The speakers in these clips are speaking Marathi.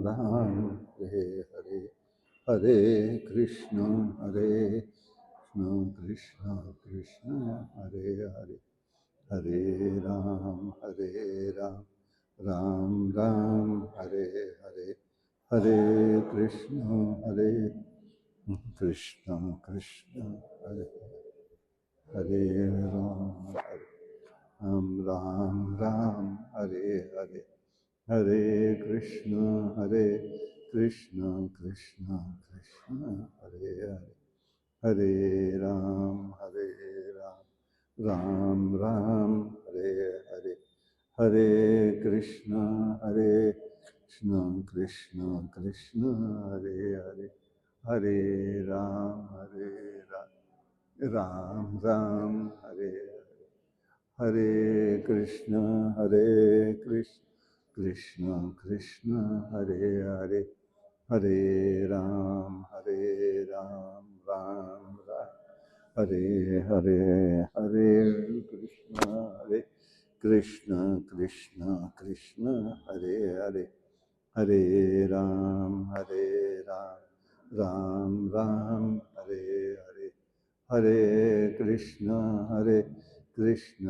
राम हरे हरे, हरे कृष्ण कृष्ण कृष्ण हरे हरे, हरे राम राम राम हरे हरे, हरे कृष्ण कृष्ण कृष्ण हरे हरे, राम राम राम हरे हरे, हरे कृष्ण कृष्ण कृष्ण हरे हरे, हरे राम राम राम हरे हरे, हरे कृष्ण कृष्ण कृष्ण हरे हरे, हरे राम राम राम हरे हरे, हरे कृष्ण कृष्ण कृष्ण हरे हरे, हरे राम राम राम हरे हरे, हरे कृष्ण कृष्ण कृष्ण हरे हरे, हरे राम राम राम हरे हरे, हरे कृष्ण कृष्ण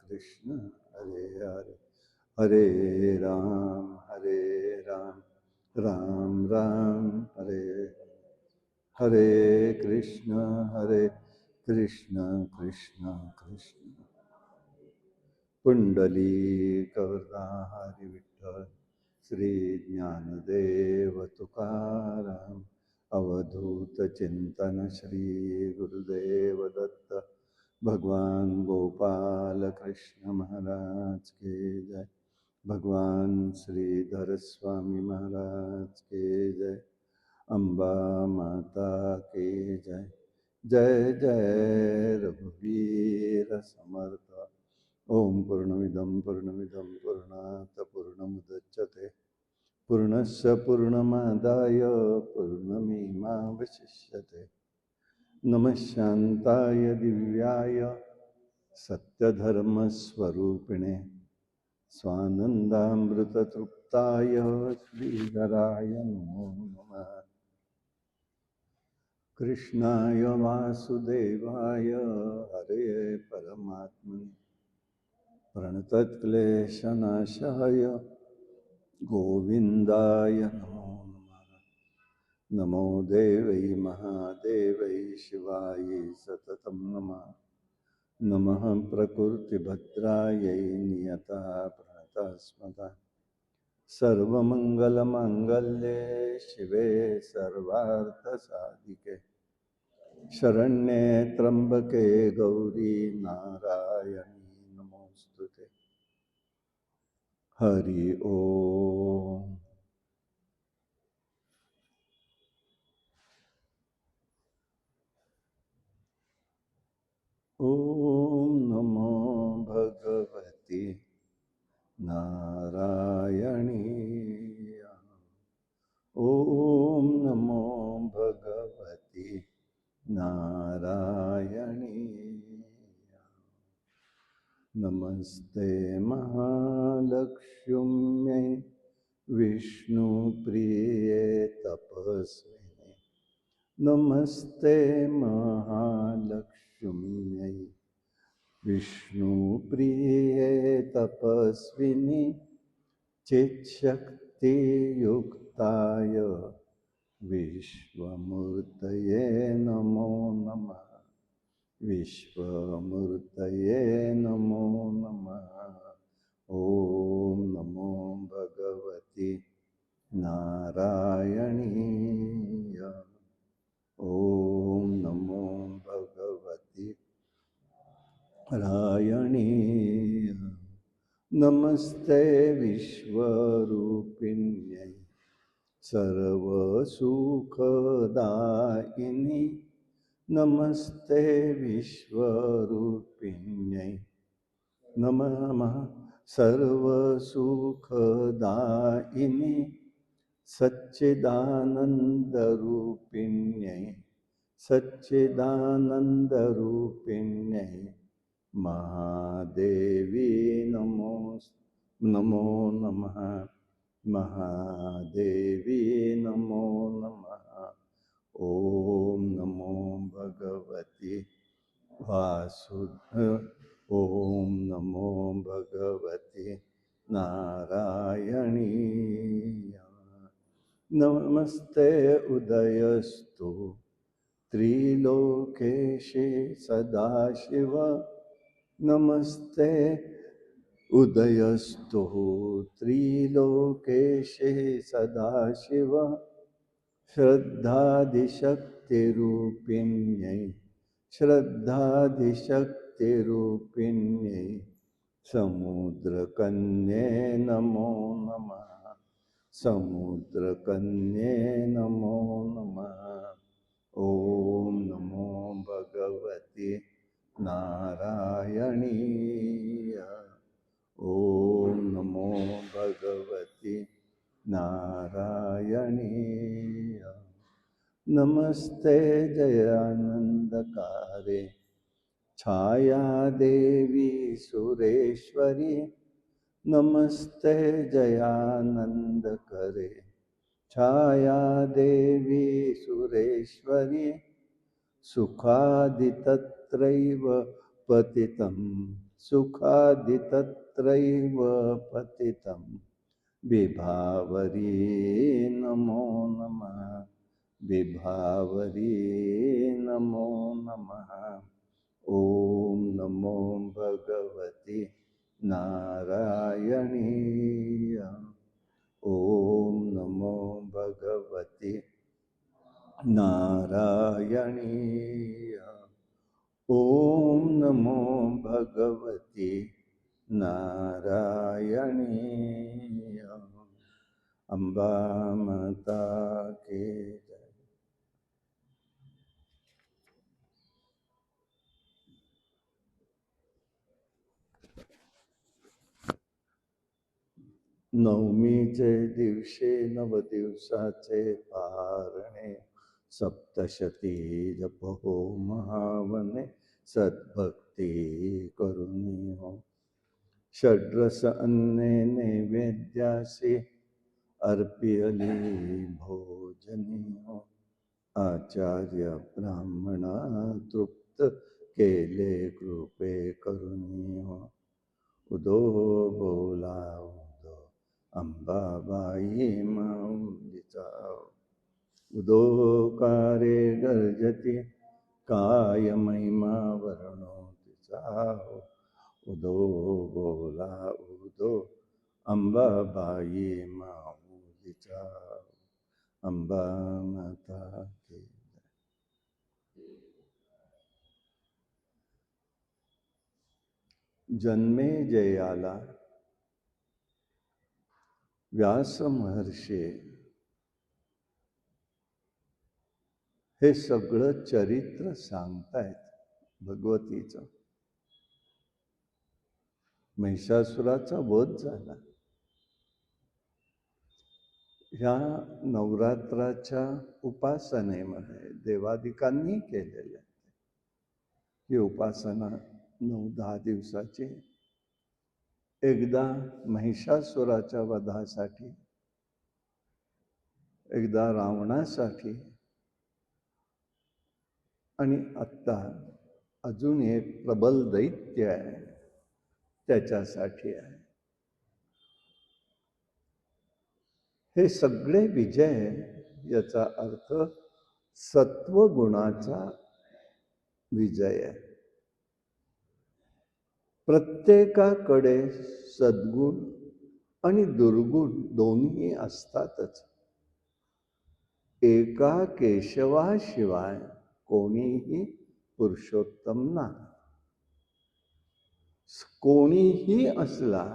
कृष्ण हरे हरे, हरे राम राम राम हरे हरे, हरे कृष्ण कृष्ण कृष्ण पुंडलीकवरदाहरि विठ्ठल श्री ज्ञानदेव तुकाराम, अवधूत चिंतन श्री गुरुदेव दत्त, भगवान गोपाल कृष्ण महाराज के जय, भगवान श्रीधर स्वामी महाराज के जय, अम्बा माता की जय, जय जय रघुवीर समर्थ। ओम पूर्णमिदं पूर्णात् पूर्णमुदच्यते, पूर्णस्य पूर्णमादाय पूर्णमेवावशिष्यते। नमः शान्ताय दिव्याय सत्यधर्मस्वरूपिणे, स्वानन्दामृततृप्ताय श्रीधराय नमो नमः। कृष्णाय वासुदेवाय हरे परमात्मने, प्रणतक्लेशनाशाय गोविन्दाय नमो नमः। नमो देवै महादेवै शिवायै सततं नमः, नमः प्रकृतिभद्रायै नियता प्रणतस्मता, सर्वमङ्गलमाङ्गल्ये शिवे सर्वार्थसाधिके, शरण्ये त्र्यम्बके गौरी नारायणी नमोस्तुते। हरि ओम। ओम नमो भगवते नारायणीय, ओम नमो भगवते नारायणीय। नमस्ते महालक्ष्म्यै विष्णुप्रिये तपस्विने, नमस्ते महालक्ष्म्यै विष्णुप्रिये तपस्विनी, चित्शक्तियुक्ताय विश्वमूर्तये नमो नमः, विश्वमूर्तये नमो नमः। ओम नमो भगवते नारायणीय, ओम नमो भगवते नारायणीय। नमस्ते विश्वरूपिण्यै सर्वसुखदायिनी, नमस्ते विश्वरूपिण्यै नमः सर्वसुखदायिनी, सच्चिदानन्दरूपिण्यै सच्चिदानन्दरूपिण्यै महादेवी नमो नमः, महादेवी नमो नमः। ओम नमो भगवती ओम नमो भगवती नारायणी। नमस्ते उदयस्तु त्रिलोकेशे सदाशिव। नमस्ते उदयस्तु त्रिलोकेशे सदाशिव। श्रद्धादिशक्तिरूपिण्यै श्रद्धादिशक्तिरूपिण्यै समुद्रकन्ये नमो नमः। समुद्रकन्ये नमो नमः। ओम नमो भगवती नारायणीय। ओम नमो भगवती नारायणीय। नमस्ते जयानंदकारे छाया देवी सुरेश्वरी। नमस्ते जयानंदकरे छाया देवी सुरेश्वरी। सुखादितत्रैव पतितं सुखादितत्रैव पतितं विभावरी नमो नमः। विभावरी नमो नमः। ओम नमो भगवती नारायणीय। ओम नमो भगवती नारायणीय। ओम नमो भगवती नारायणीय। अंबा माता के जय। नवमीचे दिवशी नवदिवसाचे पारणे सप्तशती जप हो महावने सद्भक्ती करुणी हो। षड्रस अन्ने नैवेद्यासी अर्पियली भोजनी हो। आचार्य ब्राह्मणा तृप्त केले कृपे करुणी हो। उदो बोला उदो अंबाबाई माऊलीचा। उदोकारे गर्जती काय महिमा वर्णो तिचा। उदो बोला उदो अंबाबाई माऊलीचा। अंबा माता की जन्मे जयाला व्यास महर्षी हे सगळं चरित्र सांगतायत भगवतीचं. महिषासुराचा वध झाला. ह्या नवरात्राच्या उपासनेमध्ये देवादिकांनी केलेले ही उपासना 9-10 दिवसाची. एकदा महिषासुराच्या वधासाठी, एकदा रावणासाठी आणि आत्ता अजून एक प्रबल दैत्य आहे त्याच्यासाठी आहे. हे सगळे विजय याचा अर्थ सत्वगुणाचा विजय आहे. प्रत्येकाकडे सद्गुण आणि दुर्गुण दोन्ही असतातच. एका केशवाशिवाय कोणीही पुरुषोत्तम नाही. कोणीही असला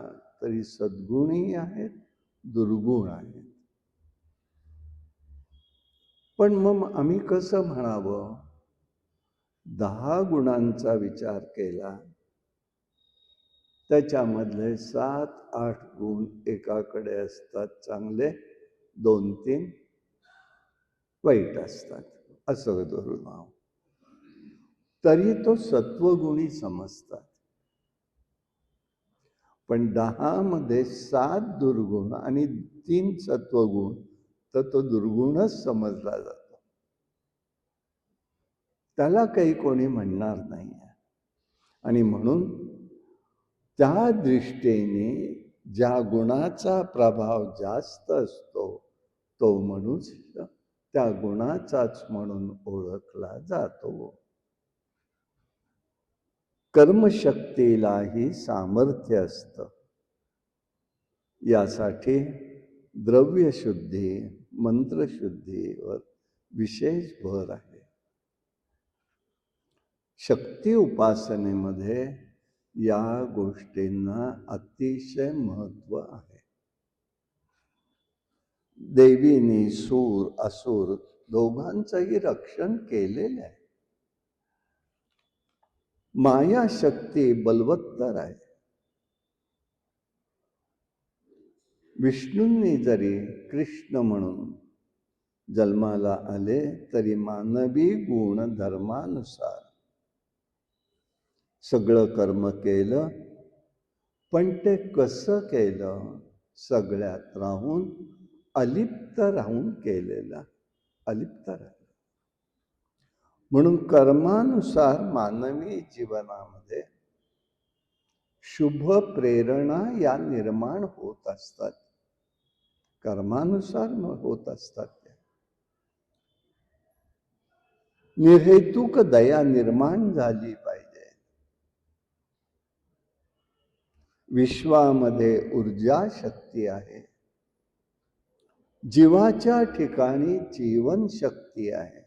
तरी सद्गुणही आहेत, दुर्गुण आहेत. पण मग आम्ही कसं म्हणावं? 10 गुणांचा विचार केला, त्याच्यामधले 7-8 गुण एकाकडे असतात चांगले, 2-3 वाईट असतात, असं धरून नाव. तरी तो सत्वगुणी समजतात. पण 10 मध्ये 7 दुर्गुण आणि 3 सत्वगुण, तर तो दुर्गुणच समजला जातो. त्याला काही कोणी म्हणणार नाही. आणि म्हणून त्या दृष्टीने ज्या गुणाचा प्रभाव जास्त असतो तो मनुष्य त्या गुणाचाच म्हणून ओळखला जातो. कर्मशक्तीलाही सामर्थ्य असतं. यासाठी द्रव्यशुद्धी, मंत्रशुद्धीवर विशेष भर आहे. शक्ती उपासनेमध्ये या गोष्टींना अतिशय महत्व आहे. देवीने सूर असुर दोघांचंही रक्षण केलेलं आहे. माया शक्ती बलवत्तर आहे. विष्णूंनी जरी कृष्ण म्हणून जन्माला आले तरी मानवी गुण धर्मानुसार सगळं कर्म केलं, पण ते कसं केलं? सगळ्यात राहून अलिप्त राहून केलेलं. अलिप्त राहिलं. म्हणून कर्मानुसार मानवी जीवनामध्ये शुभ प्रेरणा या निर्माण होत असतात. कर्मानुसार होत असतात. निर्हेतुक दया निर्माण झाली पाहिजे. विश्वामध्ये ऊर्जा शक्ती आहे. जीवाच्या ठिकाणी जीवन शक्ती आहे.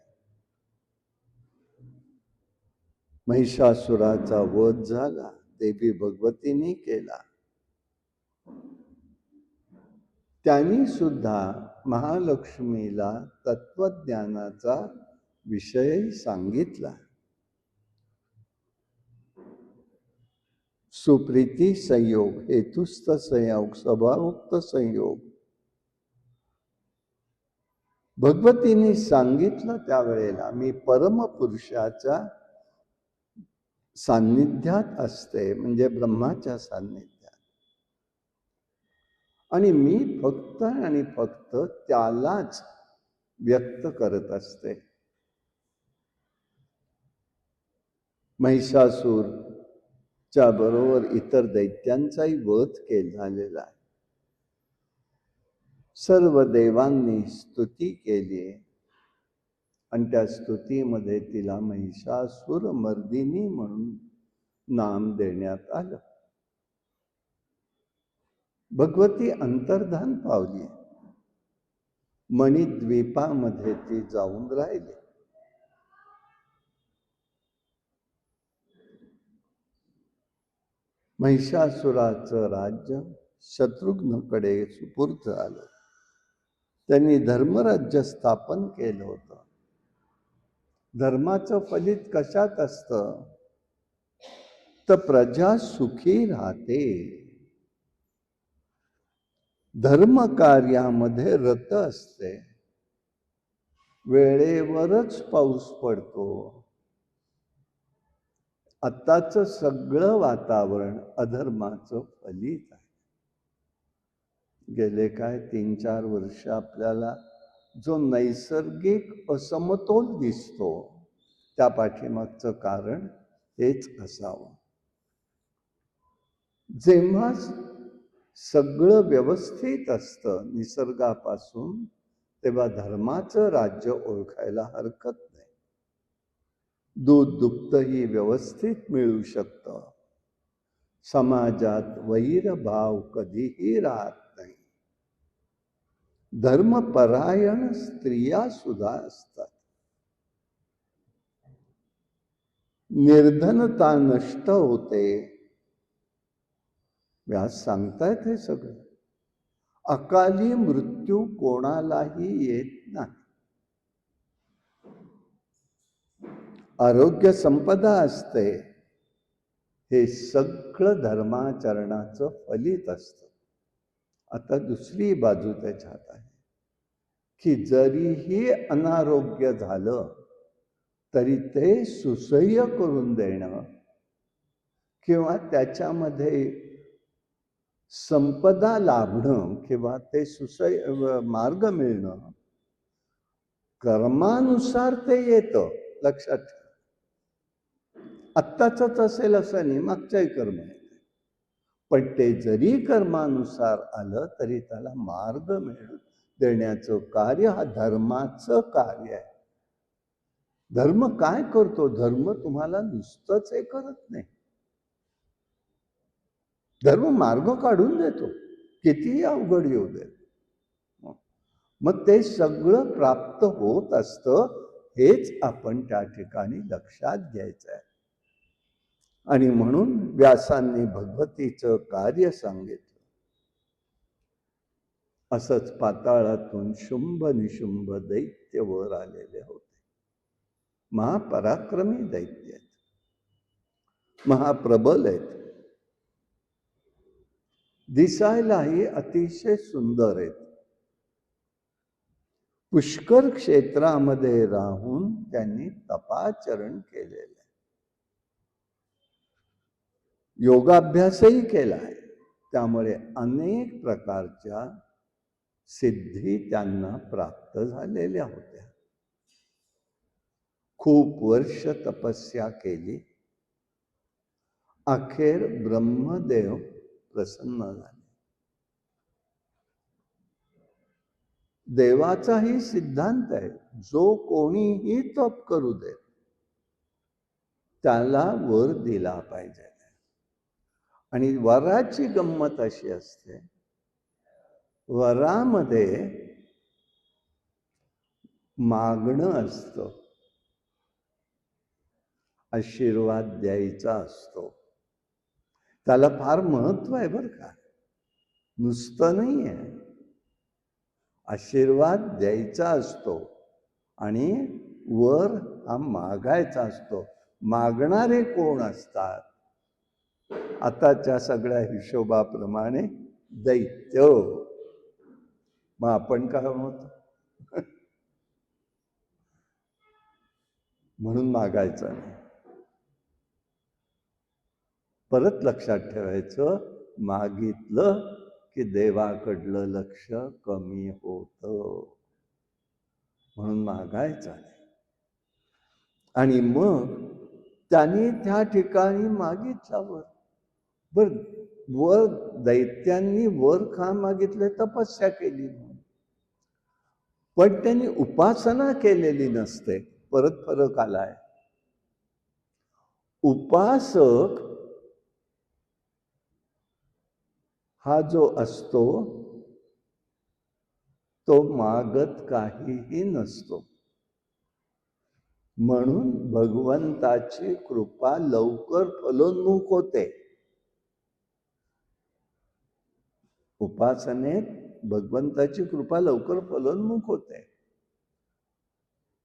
महिषासुराचा वध झाला, देवी भगवतीने केला. त्यांनी सुद्धा महालक्ष्मीला तत्वज्ञानाचा विषय सांगितला. सुप्रीती संयोग, हेतुस्थ संयोग, स्वभावोक्त संयोग भगवतीने सांगितलं. त्यावेळेला मी परमपुरुषाच्या सान्निध्यात असते, म्हणजे ब्रह्माच्या सान्निध्यात, आणि मी फक्त आणि फक्त त्यालाच व्यक्त करत असते. महिषासूरच्या बरोबर इतर दैत्यांचाही वध झालेला आहे. सर्व देवांनी स्तुती केली आणि त्या स्तुतीमध्ये तिला महिषासूर मर्दिनी म्हणून नाम देण्यात आलं. भगवती अंतर्धान पावली. मणिद्वीपामध्ये ती जाऊन राहिली. महिषासुराचं राज्य शत्रुघ्नकडे सुपूर्द झालं. त्यांनी धर्मराज्य स्थापन केलं होतं. धर्माचं फलित कशात असतं? तर प्रजा सुखी राहते. धर्म कार्यामध्ये रत असते. वेळेवरच पाऊस पडतो. आत्ताचं सगळं वातावरण अधर्माचं फलित आहे. गेले काय 3-4 वर्ष आपल्याला जो नैसर्गिक असमतोल दिसतो त्या पाठीमागचं कारण हेच असावं. जेव्हा सगळं व्यवस्थित असतं निसर्गापासून, तेव्हा धर्माचं राज्य ओळखायला हरकत नाही. दूध दुभतही व्यवस्थित मिळू शकतं. समाजात वैरभाव कधीही राहत नाही. धर्मपरायण स्त्रिया सुद्धा असतात. निर्धनता नष्ट होते. व्यास सांगतायत हे सगळं. अकाली मृत्यू कोणालाही येत नाही. आरोग्य संपदा असते. हे सगळं धर्माचरणाचं फलित असतं. आता दुसरी बाजू त्याच्यात आहे की जरीही अनारोग्य झालं तरी ते सुसह्य करून देणं किंवा त्याच्यामध्ये संपदा लाभणं किंवा ते मार्ग मिळणं कर्मानुसार ते येतं, लक्षात ठेवा. आत्ताचंच असेल असं नाही, मागच्याही कर्म आहे. पण ते जरी कर्मानुसार आलं तरी त्याला मार्ग मिळून देण्याचं कार्य हा धर्माचं कार्य आहे. धर्म काय करतो? धर्म तुम्हाला नुसतंच हे करत नाही, धर्म मार्ग काढून देतो, कितीही अवघड येऊ दे. मग ते सगळं प्राप्त होत असतं, हेच आपण त्या ठिकाणी लक्षात घ्यायचं आहे. आणि म्हणून व्यासांनी भगवतीचं कार्य सांगितलं. असंच पाताळातून शुंभ निशुंभ दैत्य वर आलेले होते. महापराक्रमी दैत्य आहेत, महाप्रबल आहेत, दिसायलाही अतिशय सुंदर आहेत. पुष्कर क्षेत्रामध्ये राहून त्यांनी तपाचरण केलेलं आहे, योगाभ्यासही केला आहे. त्यामुळे अनेक प्रकारच्या सिद्धी त्यांना प्राप्त झालेल्या होत्या. खूप वर्ष तपस्या केली, अखेर ब्रह्मदेव प्रसन्न झाले. देवाचाही सिद्धांत आहे, जो कोणीही तप करू दे त्याला वर दिला पाहिजे. आणि वराची गंमत अशी असते, वरामध्ये मागणं असतं, आशीर्वाद द्यायचा असतो. त्याला फार महत्व आहे बरं का, नुसतं नाही आहे. आशीर्वाद द्यायचा असतो आणि वर हा मागायचा असतो. मागणारे कोण असतात? आताच्या सगळ्या हिशोबाप्रमाणे दैत्य. मग आपण काय होतो? म्हणून मागायचं नाही. परत लक्षात ठेवायचं, मागितलं की देवाकडलं लक्ष कमी होतं, म्हणून मागायचं नाही. आणि मग त्यांनी त्या ठिकाणी मागितल्यावर वर दैत्यांनी वर का मागितले? तपस्या केली, पण त्यांनी उपासना केलेली नसते. परत फरक आलाय. उपासक हा जो असतो तो मागत काहीही नसतो. म्हणून भगवंताची कृपा लवकर फलोन्मुख होते. उपासनेत भगवंताची कृपा लवकर फलोन्मुख होते.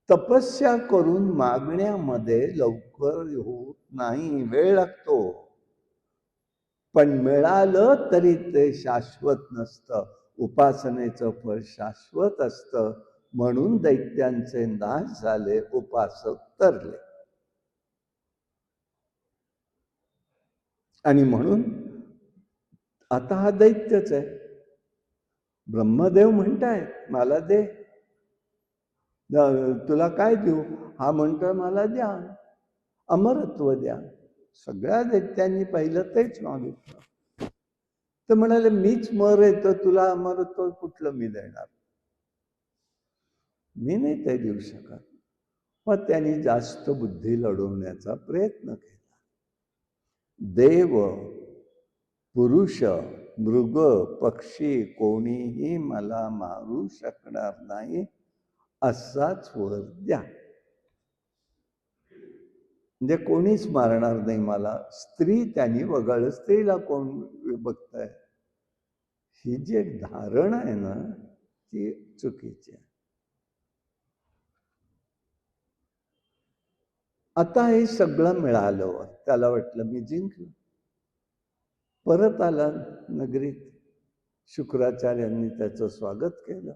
तपस्या करून मागण्यामध्ये लवकर होत नाही, वेळ लागतो. पण मिळालं तरी ते शाश्वत नसतं. उपासनेचं फळ शाश्वत असतं. म्हणून दैत्यांचे नाश झाले, उपासक तरले. आणि म्हणून आता हा दैत्यच आहे. ब्रह्मदेव म्हणताय मला दे, तुला काय देऊ? हा म्हणतोय मला द्या, अमरत्व द्या. सगळ्या दैत्यांनी पहिलं तेच मागितलं. तर म्हणाले मीच मर आहे, तर तुला अमरत्व कुठलं मी देणार? मी नाही ते देऊ शकत. मग त्यांनी जास्त बुद्धी लढवण्याचा प्रयत्न केला. देव, पुरुष, मृग, पक्षी कोणीही मला मारू शकणार नाही, असाच वर द्या. म्हणजे कोणीच मारणार नाही मला. स्त्री त्यांनी वगळलं, स्त्रीला कोण बघताय? ही जी एक धारणा आहे ना, ती चुकीची आहे. आता हे सगळं मिळालं, त्याला वाटलं मी जिंकलो. परत आला नगरीत. शुक्राचार्यांनी त्याचं स्वागत केलं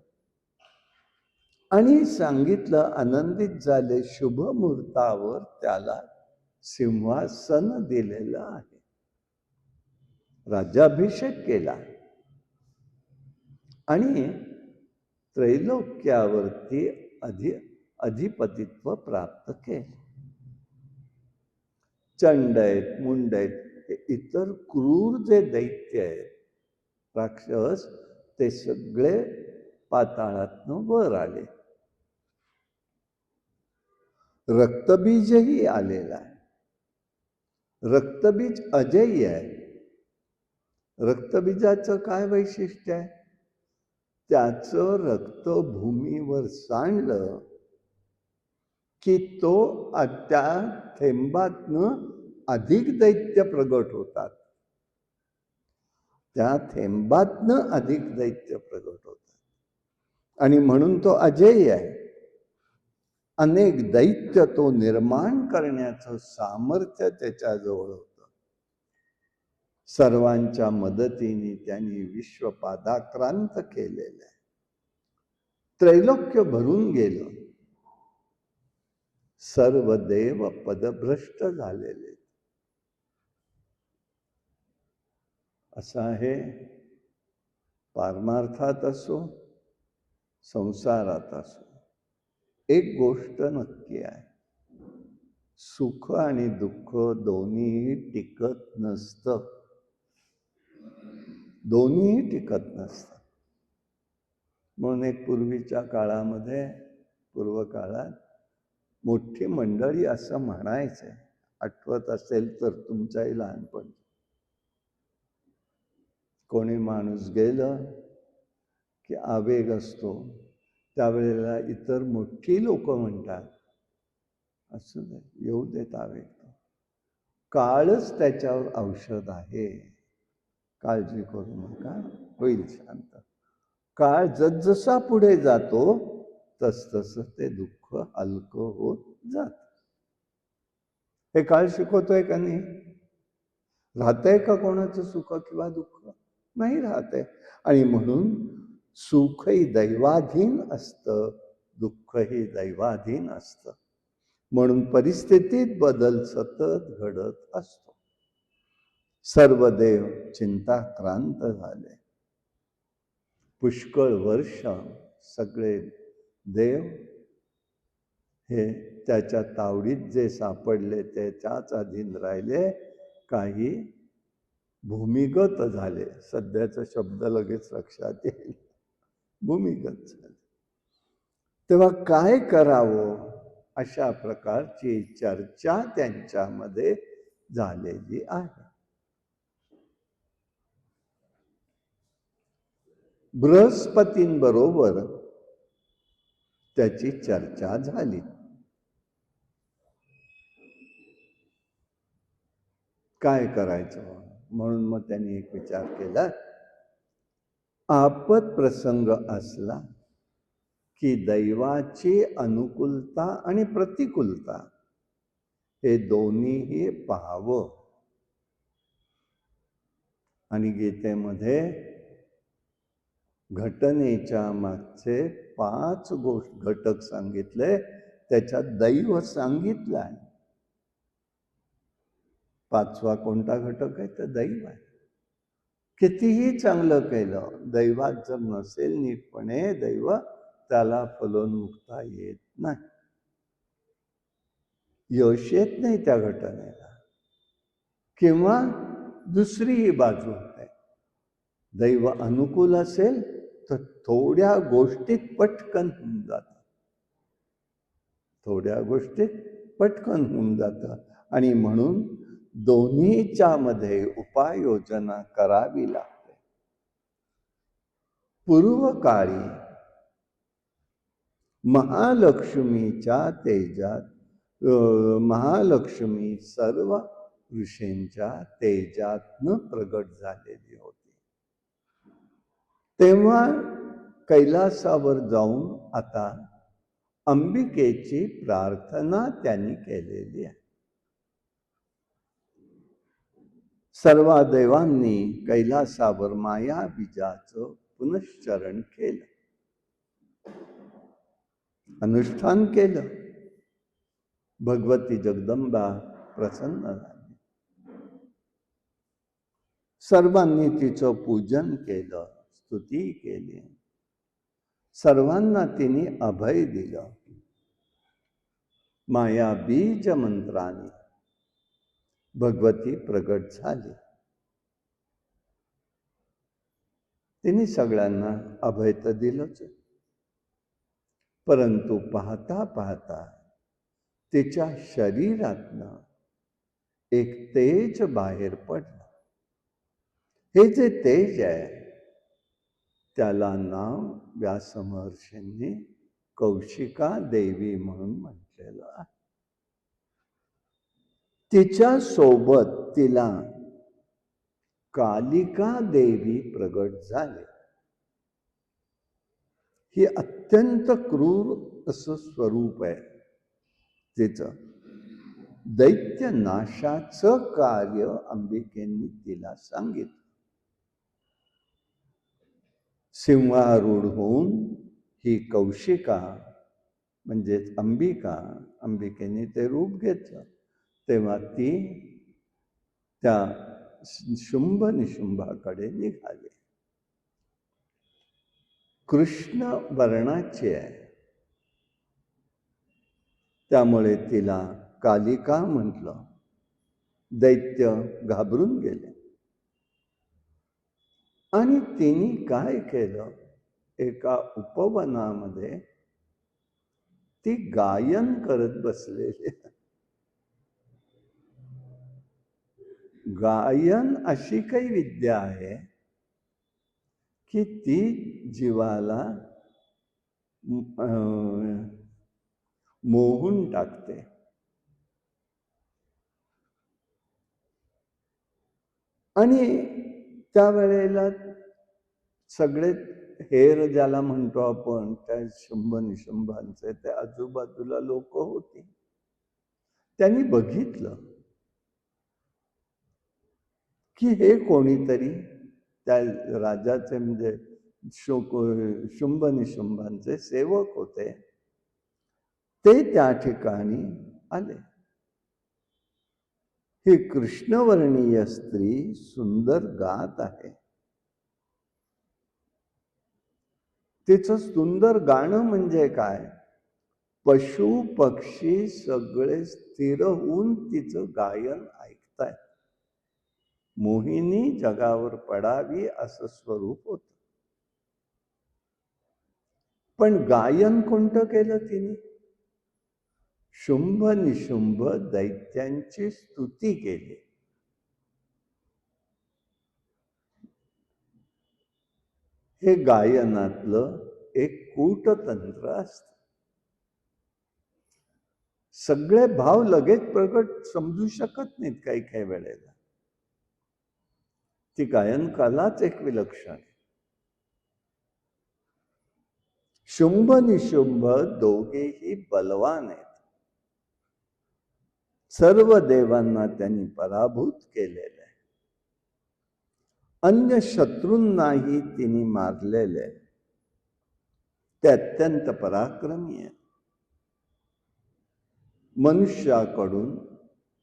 आणि सांगितलं, आनंदित झाले. शुभ मुहूर्तावर त्याला सिंहासन दिलेलं आहे. राज्याभिषेक केला आणि त्रैलोक्यावरती अधिपतित्व प्राप्त केले. चंड आहेत, मुंड आहेत, हे इतर क्रूर जे दैत्य आहेत, राक्षस, ते सगळे पाताळातनं वर आले. रक्तबीजही आलेला आहे. रक्तबीज अजेय आहे. रक्तबीजाचं काय वैशिष्ट्य आहे? त्याचं रक्त भूमीवर सांडलं की तो त्या थेंबातनं अधिक दैत्य प्रगट होतात. त्या थेंबातनं अधिक दैत्य प्रगट होतात आणि म्हणून तो अजेय आहे. अनेक दैत्य तो निर्माण करण्याचं सामर्थ्य त्याच्याजवळ होतं. सर्वांच्या मदतीने त्यांनी विश्व पादाक्रांत केलेलं आहे. त्रैलोक्य भरून गेलं. सर्व देव पदभ्रष्ट झालेले. असं आहे पारमार्थात असो, संसारात असो. एक गोष्ट नक्की आहे, सुख आणि दुःख दोन्हीही टिकत नसतं. दोन्हीही टिकत नसतं. म्हणून एक पूर्वीच्या काळामध्ये, पूर्वकाळात मोठी मंडळी असं म्हणायचे, आठवत असेल तर तुमच्याही लहानपणी. कोणी माणूस गेलं की आवेग असतो, त्यावेळेला इतर मोठी लोक म्हणतात, असू दे, येऊ देत आवेग, काळच त्याच्यावर औषध आहे, काळजी करू नका, होईल शांत. काळ जसजसा पुढे जातो तसतसं ते दुःख हलकं होत जात. हे काळ शिकवतोय का नाही? राहतंय का कोणाचं सुख किंवा दुःख? नाही राहतंय. आणि म्हणून सुखही दैवाधीन असतं, दुःखही दैवाधीन असतं. म्हणून परिस्थितीत बदल सतत घडत असतो. सर्व देव चिंताक्रांत झाले. पुष्कळ वर्ष सगळे देव हे त्याच्या तावडीत जे सापडले त्याच्याच अधीन राहिले. काही भूमिगत झाले. सध्याचा शब्द लगेच लक्षात येईल, भूमिगत झाले. तेव्हा काय करावं, अशा प्रकारची चर्चा त्यांच्यामध्ये झालेली आहे. बृहस्पतींबरोबर त्याची चर्चा झाली. काय करायचं म्हणून मग त्यांनी एक विचार केला, आपत प्रसंग असला की दैवाची अनुकूलता आणि प्रतिकूलता हे दोन्हीही पाहावं. आणि गीतेमध्ये घटनेच्या मागचे 5 घटक सांगितले, त्याच्यात दैव सांगितलाय. 5वा कोणता घटक आहे? तर दैव आहे. कितीही चांगलं केलं, दैवात जर नसेल नीटपणे दैव, त्याला फलोन्मुक्ता येत नाही, यश येत नाही त्या घटनेला. किंवा दुसरीही बाजू आहे, दैव अनुकूल असेल तर थोड्या गोष्टीत पटकन होऊन जातं, थोड्या गोष्टीत पटकन होऊन जातं. आणि म्हणून दोन्हीच्या मध्ये उपाययोजना करावी लागते. पूर्वकाळी महालक्ष्मीच्या तेजात, महालक्ष्मी सर्व ऋषींच्या तेजातनं प्रगट झालेली होती. तेव्हा कैलासावर जाऊन आता अंबिकेची प्रार्थना त्यांनी केलेली आहे. सर्व देवांनी कैलासावर माया बीजाचं पुनश्चरण केलं, अनुष्ठान केलं. भगवती जगदंबा प्रसन्न झाली. सर्वांनी तिचं पूजन केलं, स्तुती केली. सर्वांना तिने अभय दिलं. माया बीज मंत्राने भगवती प्रगट झाली. तिने सगळ्यांना अभय तर दिलंच, परंतु पाहता पाहता तिच्या शरीरातनं एक तेज बाहेर पडलं. हे जे तेज आहे त्याला नाव व्यासमहर्षींनी कौशिका देवी म्हणून म्हटलेलं आहे. तिच्या सोबत तिला कालिका देवी प्रगट झाले. ही अत्यंत क्रूर असं स्वरूप आहे तिचं. दैत्य नाशाचं कार्य अंबिकेंनी तिला सांगितलं. सिंहारूढ होऊन ही कौशिका म्हणजेच अंबिकेने ते रूप घेतलं. तेव्हा ती त्या शुंभ निशुंभाकडे निघाले. कृष्ण वर्णाची आहे, त्यामुळे तिला कालिका म्हटलं. दैत्य घाबरून गेले आणि तिने काय केलं, एका उपवनामध्ये ती गायन करत बसलेली. गायन अशी काही विद्या आहे की ती जीवाला मोहून टाकते. आणि त्यावेळेला सगळे हेर ज्याला म्हणतो आपण, त्या शुंभ निशुंभांचे ते आजूबाजूला लोक होती. त्यांनी बघितलं की हे कोणीतरी त्या राजाचे म्हणजे शुंभ निशुंभांचे सेवक होते, ते त्या ठिकाणी आले. ही कृष्णवर्णीय स्त्री सुंदर गात आहे. तिचं सुंदर गाणं म्हणजे काय, पशु पक्षी सगळे स्थिर होऊन तिचं गायन ऐकतायत. मोहिनी जगावर पडावी असं स्वरूप होत. पण गायन कोणतं केलं तिने, शुंभ निशुंभ दैत्यांची स्तुती केली. हे गायनातलं एक कूटतंत्र असतं. सगळे भाव लगेच प्रगट समजू शकत नाहीत काही काही वेळेला. ती गायन कलाच एक विलक्षण. शुंभ निशुंभ दोघेही बलवान आहेत. सर्व देवांना त्यांनी पराभूत केलेले आहे. अन्य शत्रूंनाही तिने मारलेले आहे. ते अत्यंत पराक्रमी आहे. मनुष्याकडून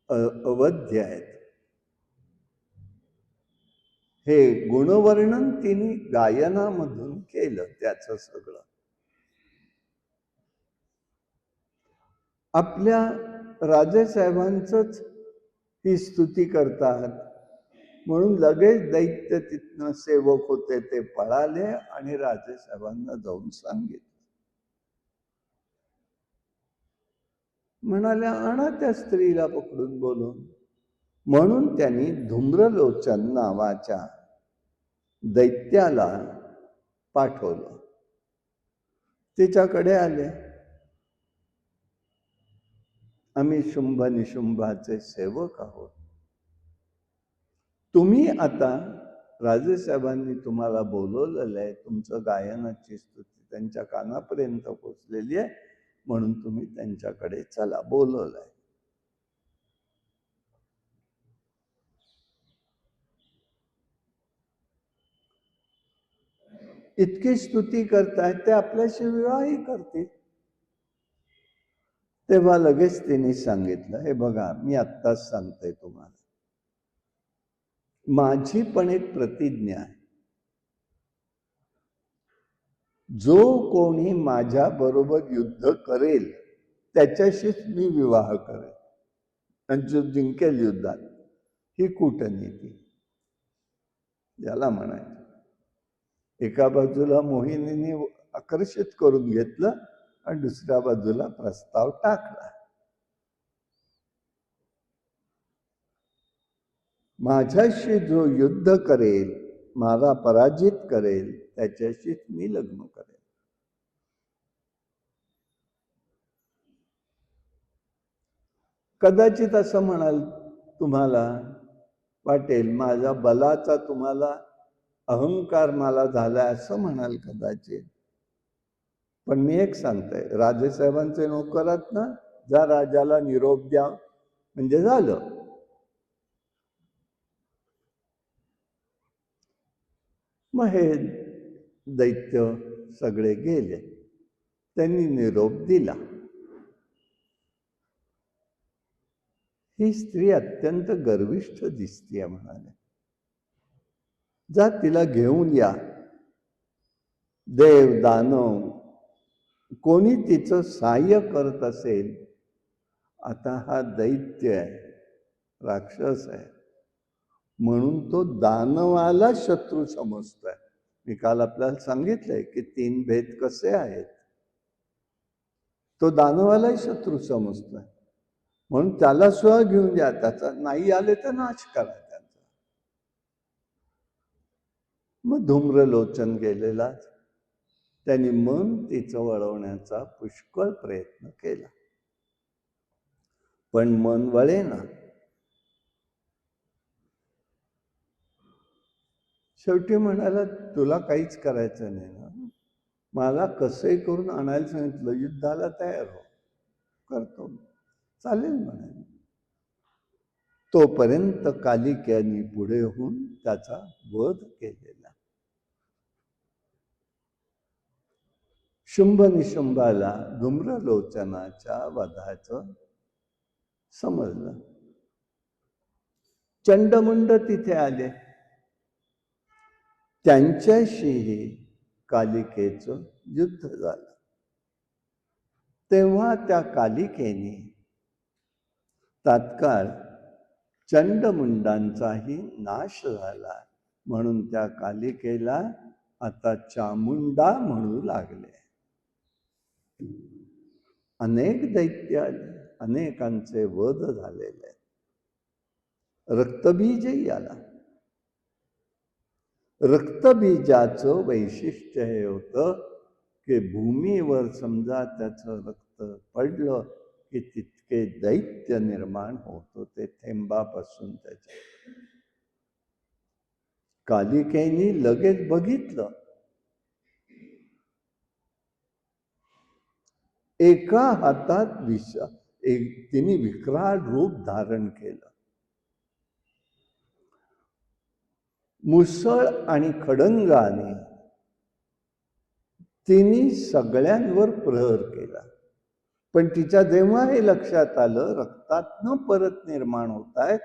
अवध्य आहेत. हे गुणवर्णन तिने गायनामधून केलं त्याचं सगळं. आपल्या राजेसाहेबांचंच ही स्तुती करतात म्हणून लगेच दैत्य तिथनं सेवक होते ते पळाले आणि राजेसाहेबांना जाऊन सांगितलं. म्हणाले आणा त्या स्त्रीला पकडून बोलून. म्हणून त्यांनी धूम्रलोचन नावाच्या दैत्याला पाठवलं. तिच्याकडे आले. आम्ही शुंभ निशुंभाचे सेवक आहोत. तुम्ही आता राजेसाहेबांनी तुम्हाला बोलवलेलं आहे, तुमचं गायनाची स्तुती त्यांच्या कानापर्यंत पोचलेली आहे, म्हणून तुम्ही त्यांच्याकडे चला, बोलवलंय. इतकी स्तुती करतायत, ते आपल्याशी विवाहही करतील. तेव्हा लगेच तिने सांगितलं, हे बघा मी आत्ताच सांगते तुम्हाला, माझी पण एक प्रतिज्ञा आहे, जो कोणी माझ्या बरोबर युद्ध करेल त्याच्याशीच मी विवाह करेल, आणि जो जिंकेल युद्धात, ही कूटनीती याला म्हणायचं. एका बाजूला मोहिनीने आकर्षित करून घेतलं आणि दुसऱ्या बाजूला प्रस्ताव टाकला. माझ्याशी जो युद्ध करेल, मला पराजित करेल, त्याच्याशीच मी लग्न करेल. कदाचित असं म्हणाल, तुम्हाला वाटेल माझ्या बलाचा तुम्हाला अहंकार मला झालाय असं म्हणाल कदाचित. पण मी एक सांगतोय, राजेसाहेबांचे नोकर आहेत ना, जा राजाला निरोप द्या म्हणजे झालं. मग हे दैत्य सगळे गेले, त्यांनी निरोप दिला. ही स्त्री अत्यंत गर्विष्ठ दिसतीये म्हणाले, जा तिला घेऊन या. देव दानव कोणी तिचं सहाय्य करत असेल, आता हा दैत्य आहे, राक्षस आहे, म्हणून तो दानवाला शत्रू समजतोय. मी काल आपल्याला सांगितलंय की 3 भेद कसे आहेत. तो दानवालाही शत्रू समजतोय, म्हणून त्याला सुद्धा घेऊन द्या, त्याचा नाही आले तर नाश करा त्यांचा. मग धूम्रलोचन गेलेला, त्यांनी मन तिचं वळवण्याचा पुष्कळ प्रयत्न केला, पण मन वळेना. शेवटी म्हणाला, तुला काहीच करायचं नाही ना, मला कसंही करून आणायला सांगितलं, युद्धाला तयार हो, करतो, चालेल म्हणाले. तोपर्यंत कालिकेने पुढे होऊन त्याचा वध केलेला. शुंभ निशुंभाला धूम्रलोचनाच्या वधाचं समजलं. चंडमुंड तिथे आले, त्यांच्याशीही कालिकेचं युद्ध झालं. तेव्हा त्या कालिकेने तात्काळ चंडमुंडांचाही नाश झाला, म्हणून त्या कालिकेला आता चामुंडा म्हणू लागले. अनेक दैत्य आले, अनेकांचे वध झालेले, रक्तबीजही आला. रक्तबीजाचं वैशिष्ट्य हे होतं की भूमीवर समजा त्याचं रक्त पडलं की तितके दैत्य निर्माण होत होते थेंबापासून. त्याच्या कालिकेने लगेच बघितलं, एका हातात तिने विक्राळ रूप धारण केलं. मुसळ आणि खडंगाने तिने सगळ्यांवर प्रहार केला. पण तिच्या जेव्हा हे लक्षात आलं रक्तातनं परत निर्माण होत आहेत,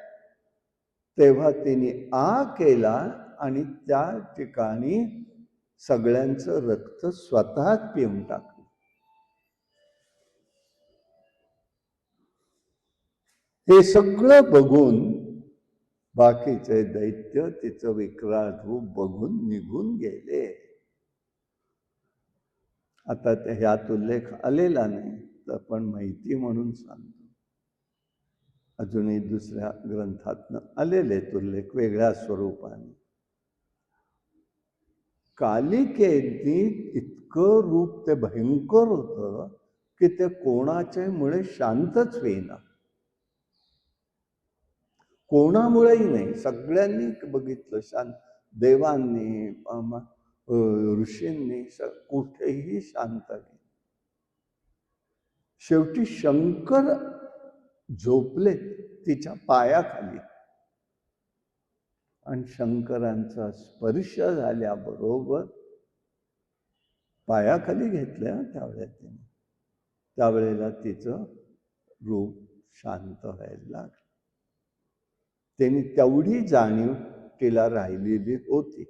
तेव्हा तिने आ केला आणि त्या ठिकाणी सगळ्यांचं रक्त स्वतःच पिऊन टाकलं. हे सगळं बघून बाकीचे दैत्य तिचं विक्राळ रूप बघून निघून गेले. आता ह्यात उल्लेख आलेला नाही, तर पण माहिती म्हणून सांगतो. अजूनही दुसऱ्या ग्रंथातनं आलेले उल्लेख वेगळ्या स्वरूपाने. कालिकेने इतकं रूप ते भयंकर होतं की ते कोणाच्या मुळे शांतच होईना. कोणामुळेही नाही, सगळ्यांनी बघितलं, शांत, देवांनी, ऋषींनी, कुठेही शांत नाही. शेवटी शंकर झोपले तिच्या पायाखाली, आणि शंकरांचा स्पर्श झाल्याबरोबर पायाखाली घेतल्या त्यावेळेला तिचं रूप शांत व्हायला लागलं. त्यांनी तेवढी जाणीव दृष्टीला राहिलेली होती.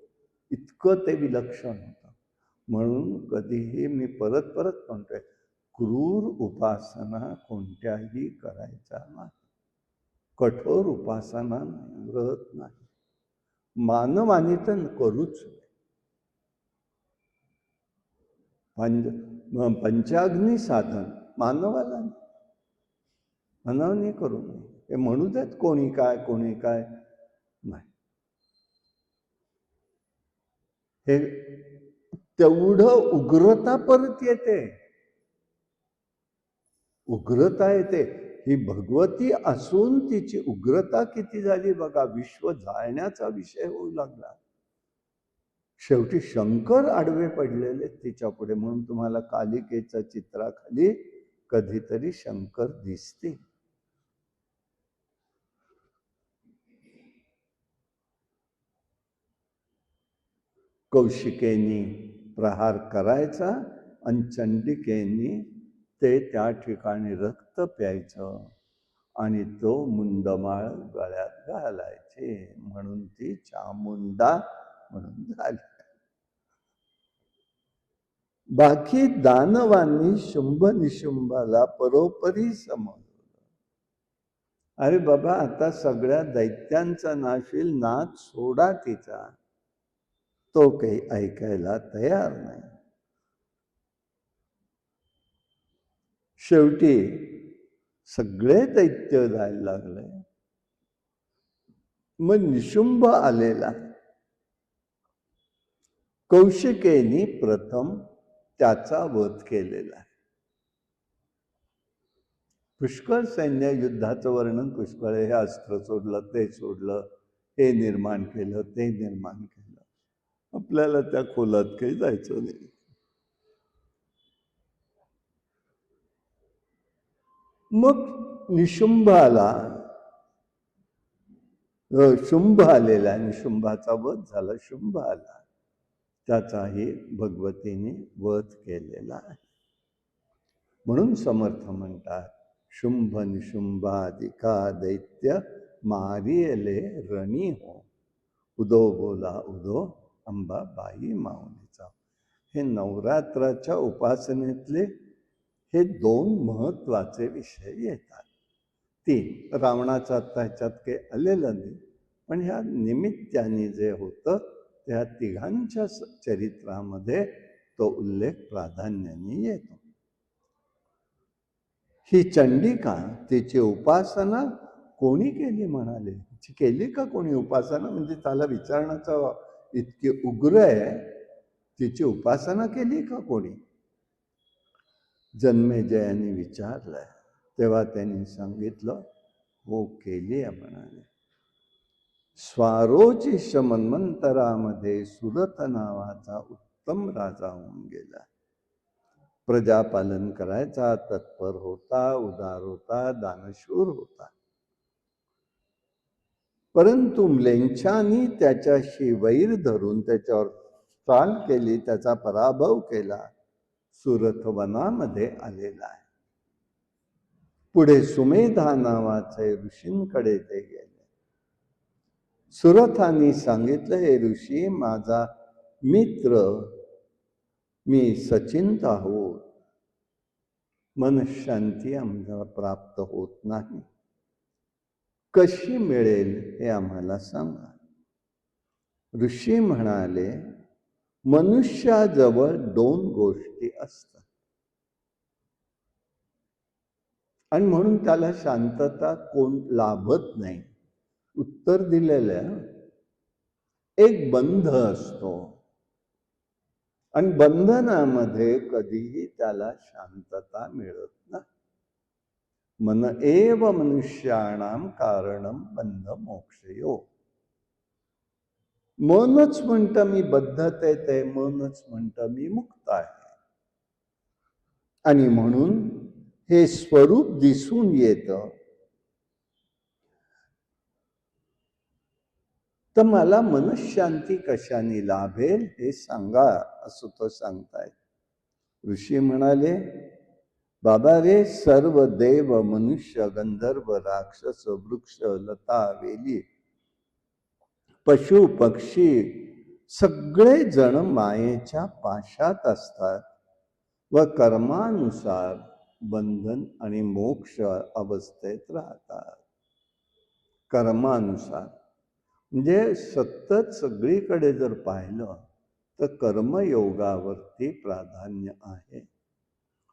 इतकं ते विलक्षण होतं. म्हणून कधीही मी परत परत म्हणतोय, क्रूर उपासना कोणत्याही करायचा नाही, कठोर उपासना व्रत नाही. मानवाने तर करूच नाही. पंचाग्नी साधन मानवाला मानवाने करू नये. हे म्हणू देत कोणी काय नाही. हे तेवढं उग्रता परत येते, उग्रता येते. ही भगवती असून तिची उग्रता किती झाली बघा. विश्व जाळण्याचा विषय होऊ लागला. शेवटी शंकर आडवे पडलेले तिच्या पुढे. म्हणून तुम्हाला कालिकेच्या चित्राखाली कधीतरी शंकर दिसतील. कौशिकेनी प्रहार करायचा आणि चंडिकेनी ते त्या ठिकाणी रक्त प्यायचं आणि तो मुंडमाळ गळ्यात घालायचे. म्हणून ती चामुंडा म्हणून झाली. बाकी दानवांनी शुंभ निशुंभाला परोपरी समजलं. अरे बाबा, आता सगळ्या दैत्यांचा नाश होईल, नाच सोडा तिचा. तो काही ऐकायला तयार नाही. शेवटी सगळे दैत्य जायला लागले. मग निशुंभ आलेला. कौशिकेनी प्रथम त्याचा वध केलेला. पुष्कळ सैन्य युद्धाचं वर्णन पुष्कळ. हे अस्त्र सोडलं, ते सोडलं, हे निर्माण केलं, ते निर्माण केलं. आपल्याला त्या खोलात काही जायचं नाही. मग निशुंभ आला, शुंभ आलेला, निशुंभाचा वध झाला. शुंभ आला, त्याचाही भगवतीने वध केलेला आहे. म्हणून समर्थ म्हणतात, शुंभ निशुंभादिका दैत्य मारियले रणी हो, उदो बोला उदो अंबाबाई माऊलीचा. हे नवरात्राच्या उपासनेतले हे दोन महत्वाचे विषय येतात. 3 रावणाचा आता ह्याच्यात काही आलेलं नाही, पण ह्या निमित्ताने जे होतं त्या तिघांच्या चरित्रामध्ये तो उल्लेख प्राधान्याने येतो. ही चंडिका, तिची उपासना कोणी केली म्हणाले? तिची केली का कोणी उपासना? म्हणजे त्याला विचारण्याचा इतके उग्र आहे. तिची उपासना केली का कोणी? जन्मेजयाने विचारलंय तेव्हा त्यांनी सांगितलं, हो केली आहे म्हणाले. स्वारोचिष मन्वंतरामध्ये सुरथ नावाचा उत्तम राजा होऊन गेला. प्रजापालन करायचा, तत्पर होता, उदार होता, दानशूर होता. परंतु म्लेच्छांनी त्याच्याशी वैर धरून त्याच्यावर चाल केली, त्याचा पराभव केला. सुरथ वनामध्ये आलेला आहे. पुढे सुमेधा नावाचे ऋषींकडे ते गेले. सुरथांनी सांगितलं, हे ऋषी, माझा मित्र, मी सचिंत आहोत, मनशांती आम्हाला प्राप्त होत नाही. कशी मिळेल हे आम्हाला सांगा. ऋषी म्हणाले, मनुष्याजवळ 2 गोष्टी असतात आणि म्हणून त्याला शांतता कोण लाभत नाही. उत्तर दिलेलं, एक बंध असतो आणि बंधनामध्ये कधीही त्याला शांतता मिळत नाही. मन एव मनुष्याणाम कारणम बंध मोक्षयो. मनच म्हणतं मी बद्धतेत आहे, मनच म्हणतं मी मुक्त आहे. आणि म्हणून हे स्वरूप दिसून येतं. तर मला मनशांती कशाने लाभेल हे सांगा, असं तो सांगतायत. ऋषी म्हणाले, बाबा रे, सर्व देव, मनुष्य, गंधर्व, राक्षस, वृक्ष, लता, वेली पशु पक्षी सगळे जण मायेच्या पाशात असतात व कर्मानुसार बंधन आणि मोक्ष अवस्थेत राहतात. कर्मानुसार म्हणजे सतत सगळीकडे जर पाहिलं तर कर्मयोगावरती प्राधान्य आहे.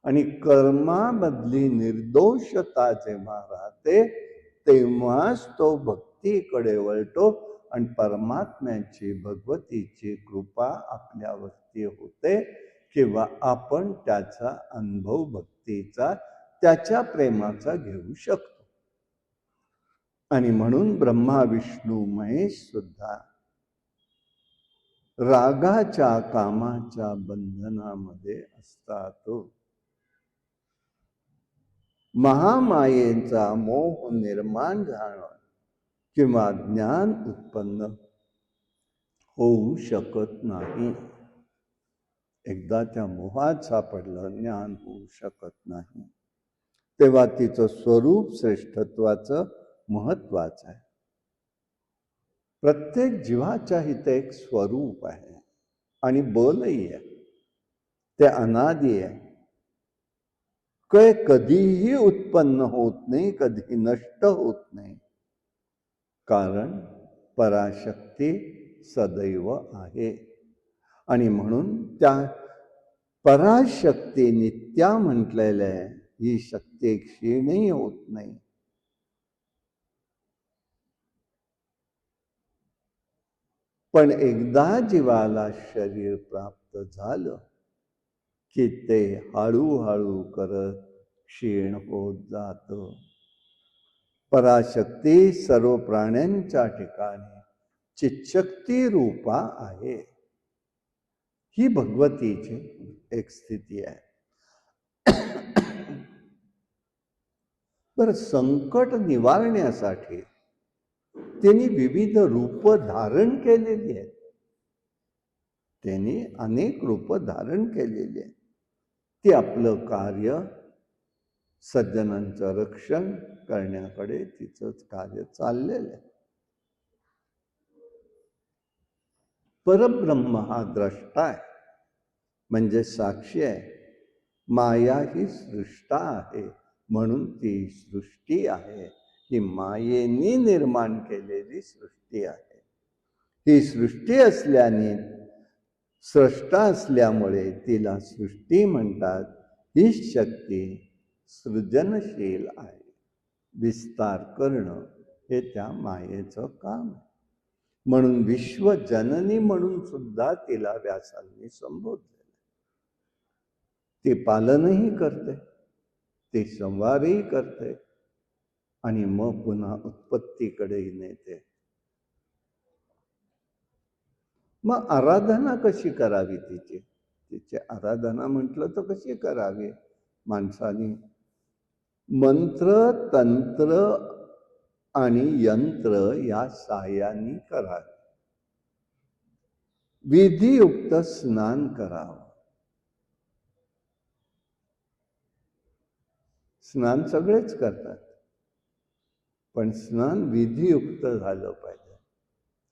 आणि कर्मामधली निर्दोषता जेव्हा राहते तेव्हाच तो भक्तीकडे वळतो आणि परमात्म्याची भगवतीची कृपा आपल्यावरती होते किंवा आपण त्याचा अनुभव भक्तीचा त्याच्या प्रेमाचा घेऊ शकतो. आणि म्हणून ब्रह्मा विष्णू महेश सुद्धा रागाच्या कामाच्या बंधनामध्ये असतात. महामायेचा मोह निर्माण झाला किंवा ज्ञान उत्पन्न होऊ शकत नाही. एकदा त्या मोहात सापडलं ज्ञान होऊ शकत नाही. तेव्हा तिचं स्वरूप श्रेष्ठत्वाचं महत्वाचं आहे. प्रत्येक जीवाच्या इथे एक स्वरूप आहे आणि बलही आहे. ते अनादी आहे. कधीही उत्पन्न होत नाही, कधी नष्ट होत नाही. कारण पराशक्ती सदैव आहे. आणि म्हणून त्या पराशक्ती नित्या म्हटलेलं आहे. ही शक्ती क्षीणही होत नाही. पण एकदा जीवाला शरीर प्राप्त झालं की ते हळूहळू करत क्षीण होत जातं. पराशक्ती सर्व प्राण्यांच्या ठिकाणी चित्शक्ती रूपा आहे. ही भगवतीची एक स्थिती आहे. बरं, संकट निवारण्यासाठी त्यांनी विविध रूप धारण केलेली आहेत. त्यांनी अनेक रूप धारण केलेली आहेत. ती आपलं कार्य सज्जनांचं रक्षण करण्याकडे तिचंच कार्य चाललेलं आहे. परब्रह्म हा द्रष्टा आहे, म्हणजे साक्षी आहे. माया ही सृष्टा आहे, म्हणून ती सृष्टी आहे. ही मायेने निर्माण केलेली सृष्टी आहे. ही सृष्टी असल्याने, स्रष्टा असल्यामुळे तिला सृष्टी म्हणतात. ही शक्ती सृजनशील आहे. विस्तार करणं हे त्या मायेचं काम आहे. म्हणून विश्वजननी म्हणून सुद्धा तिला व्यासांनी संबोधले. ती पालनही करते, ती संवारही करते आणि मग पुन्हा उत्पत्तीकडेही नेते. मग आराधना कशी करावी तिची? तिची आराधना म्हटलं तर कशी करावी? माणसाने मंत्र, तंत्र आणि यंत्र या साह्याने करावे. विधियुक्त स्नान करावं. स्नान सगळेच करतात, पण स्नान विधियुक्त झालं पाहिजे.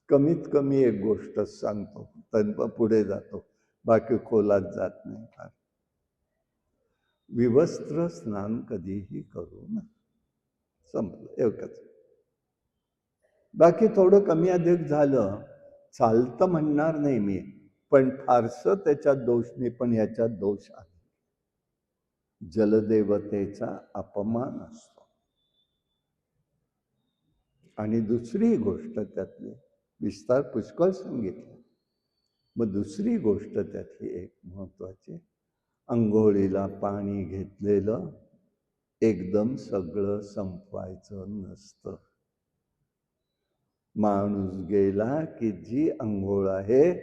कमीत कमी एक गोष्ट सांगतो, तर पुढे जातो, बाकी खोलात जात नाही. फार विवस्त्र स्नान कधीही करू नये. संपलं, एकच. बाकी थोडं कमी अधिक झालं चालतं म्हणणार नाही मी, पण फारसं त्याच्यात दोष नाही. पण याच्यात दोष आहे. जलदेवतेचा अपमान असतो. आणि दुसरी गोष्ट त्यातली, विस्तार पुष्कळ सांगितलं, मग दुसरी गोष्ट त्यातली एक महत्वाची, अंघोळीला पाणी घेतलेलं एकदम सगळं संपवायचं नसतं. माणूस गेला की जी अंघोळ आहे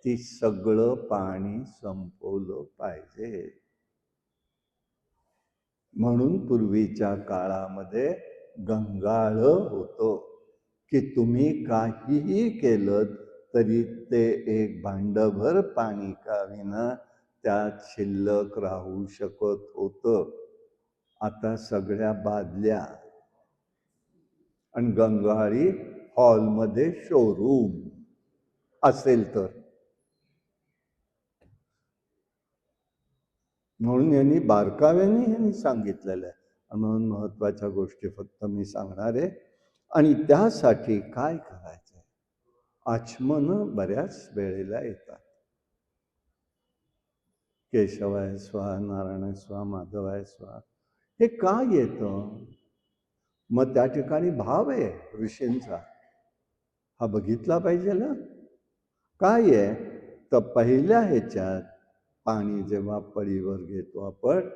ती सगळं पाणी संपवलं पाहिजे. म्हणून पूर्वीच्या काळामध्ये गंगाळ होतो की तुम्ही काहीही केलं तरी ते एक भांडभर पाणी का विना त्यात शिल्लक राहू शकत होतं. आता सगळ्या बादल्या आणि गंगाळी हॉलमध्ये शोरूम. असेल तर. म्हणून यांनी बारकाव्याने यांनी सांगितलेलं आहे. म्हणून महत्वाच्या गोष्टी फक्त मी सांगणार आहे. आणि त्यासाठी काय करायचं, आचमन बऱ्याच वेळेला येतात. केशवाय स्वाहा, नारायण स्वाहा, माधवाय स्वाहा, हे का येतं? मग त्या ठिकाणी भाव आहे ऋषींचा, हा बघितला पाहिजे ना. काय आहे तर पहिल्या ह्याच्यात पाणी जेव्हा पळीवर घेतो आपण,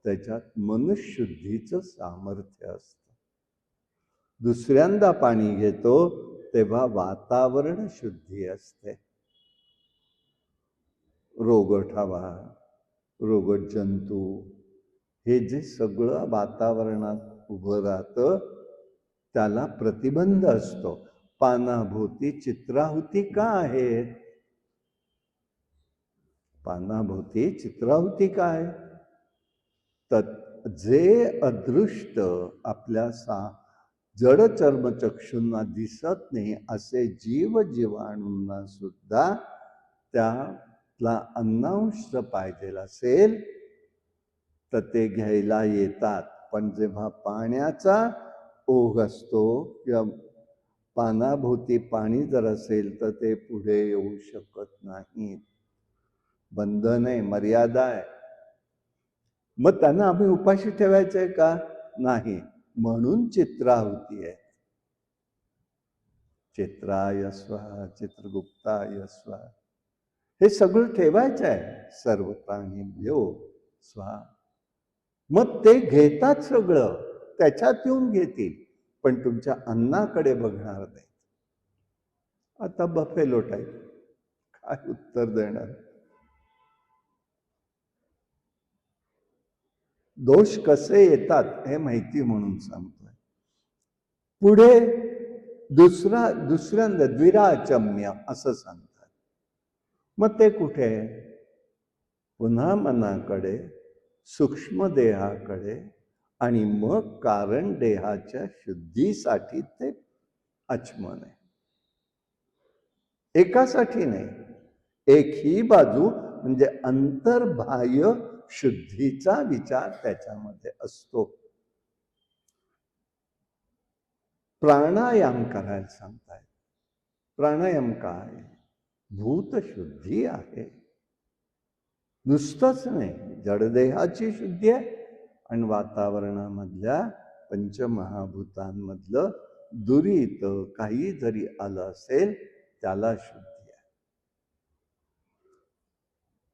त्याच्यात मनशुद्धीचं सामर्थ्य असतं. दुसऱ्यांदा पाणी घेतो तेव्हा वातावरण शुद्धी असते. रोगट हवा, रोगट जंतू, हे जे सगळं वातावरणात उभं राहतं त्याला प्रतिबंध असतो. पानाभोवती चित्राहुती का आहेत? पानाभोवती चित्राहुती काय? तर जे अदृष्ट आपल्या जड चर्मचक्षूंना दिसत नाही असे जीवाणूंना सुद्धा त्याला अन्नांश पाहिजे असेल तर ते घ्यायला येतात. पण जेव्हा पाण्याचा ओघ असतो किंवा पानाभोवती पाणी जर असेल तर ते पुढे येऊ शकत नाहीत. बंधन आहे, मर्यादा आहे. मग त्यांना आम्ही उपाशी ठेवायचंय का? नाही. म्हणून चित्राहुती आहे. चित्राय स्वाहा, चित्रगुप्ताय स्वाहा, हे सगळं ठेवायचं आहे. सर्व प्राणीभ्यो स्वाहा. मग ते घेतात सगळं, त्याच्यात येऊन घेतील, पण तुमच्या अन्नाकडे बघणार नाही. आता बफेलो टाईप काय उत्तर देणार? दोष कसे येतात हे माहिती म्हणून सांगतोय. पुढे दुसऱ्यांदा द्विराचम्य असं सांगतात. मग ते कुठे? पुन्हा मनाकडे, सूक्ष्म देहाकडे, आणि मग कारण देहाच्या शुद्धीसाठी ते आचमन आहे. एकासाठी नाही, एक ही बाजू म्हणजे अंतर्बाह्य शुद्धीचा विचार त्याच्यामध्ये असतो. प्राणायाम करायला सांगताय. प्राणायाम काय? भूतशुद्धी आहे. नुसतंच नाही, जडदेहाची शुद्धी आहे आणि वातावरणामधल्या पंचमहाभूतांमधलं दुरीत काही जरी आलं असेल त्याला शुद्धी आहे.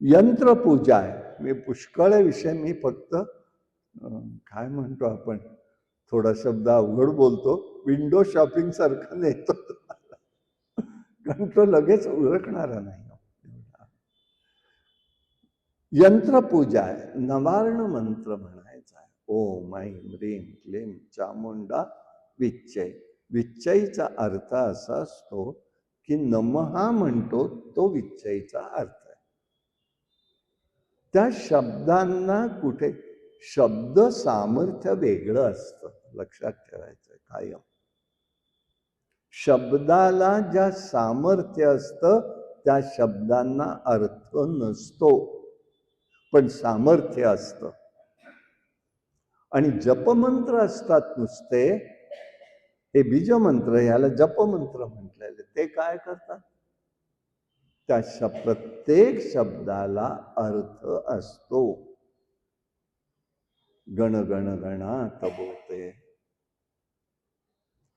यंत्रपूजा आहे. मी पुष्कळ विषय मी फक्त काय म्हणतो आपण, थोडा शब्द अवघड बोलतो, विंडो शॉपिंग सारखं नेतो, कारण तो लगेच ओळखणारा नाही. यंत्रपूजा आहे. नवार्ण मंत्र म्हणायचा आहे. ओम ऐं ह्रीं क्लीं चामुंडा विच्चय. विच्चयचा अर्थ असा असतो की नमहा म्हणतो तो विच्चयचा अर्थ आहे. त्या शब्दांना कुठे शब्द सामर्थ्य वेगळं असतं, लक्षात ठेवायचं कायम. शब्दाला ज्या सामर्थ्य असतं त्या शब्दांना अर्थ नसतो, पण सामर्थ्य असतं. आणि जपमंत्र असतात नुसते, हे बीजमंत्र, ह्याला जपमंत्र म्हटलेले. ते काय करतात? त्या प्रत्येक शब्दाला अर्थ असतो. गण गण गणात बोलते,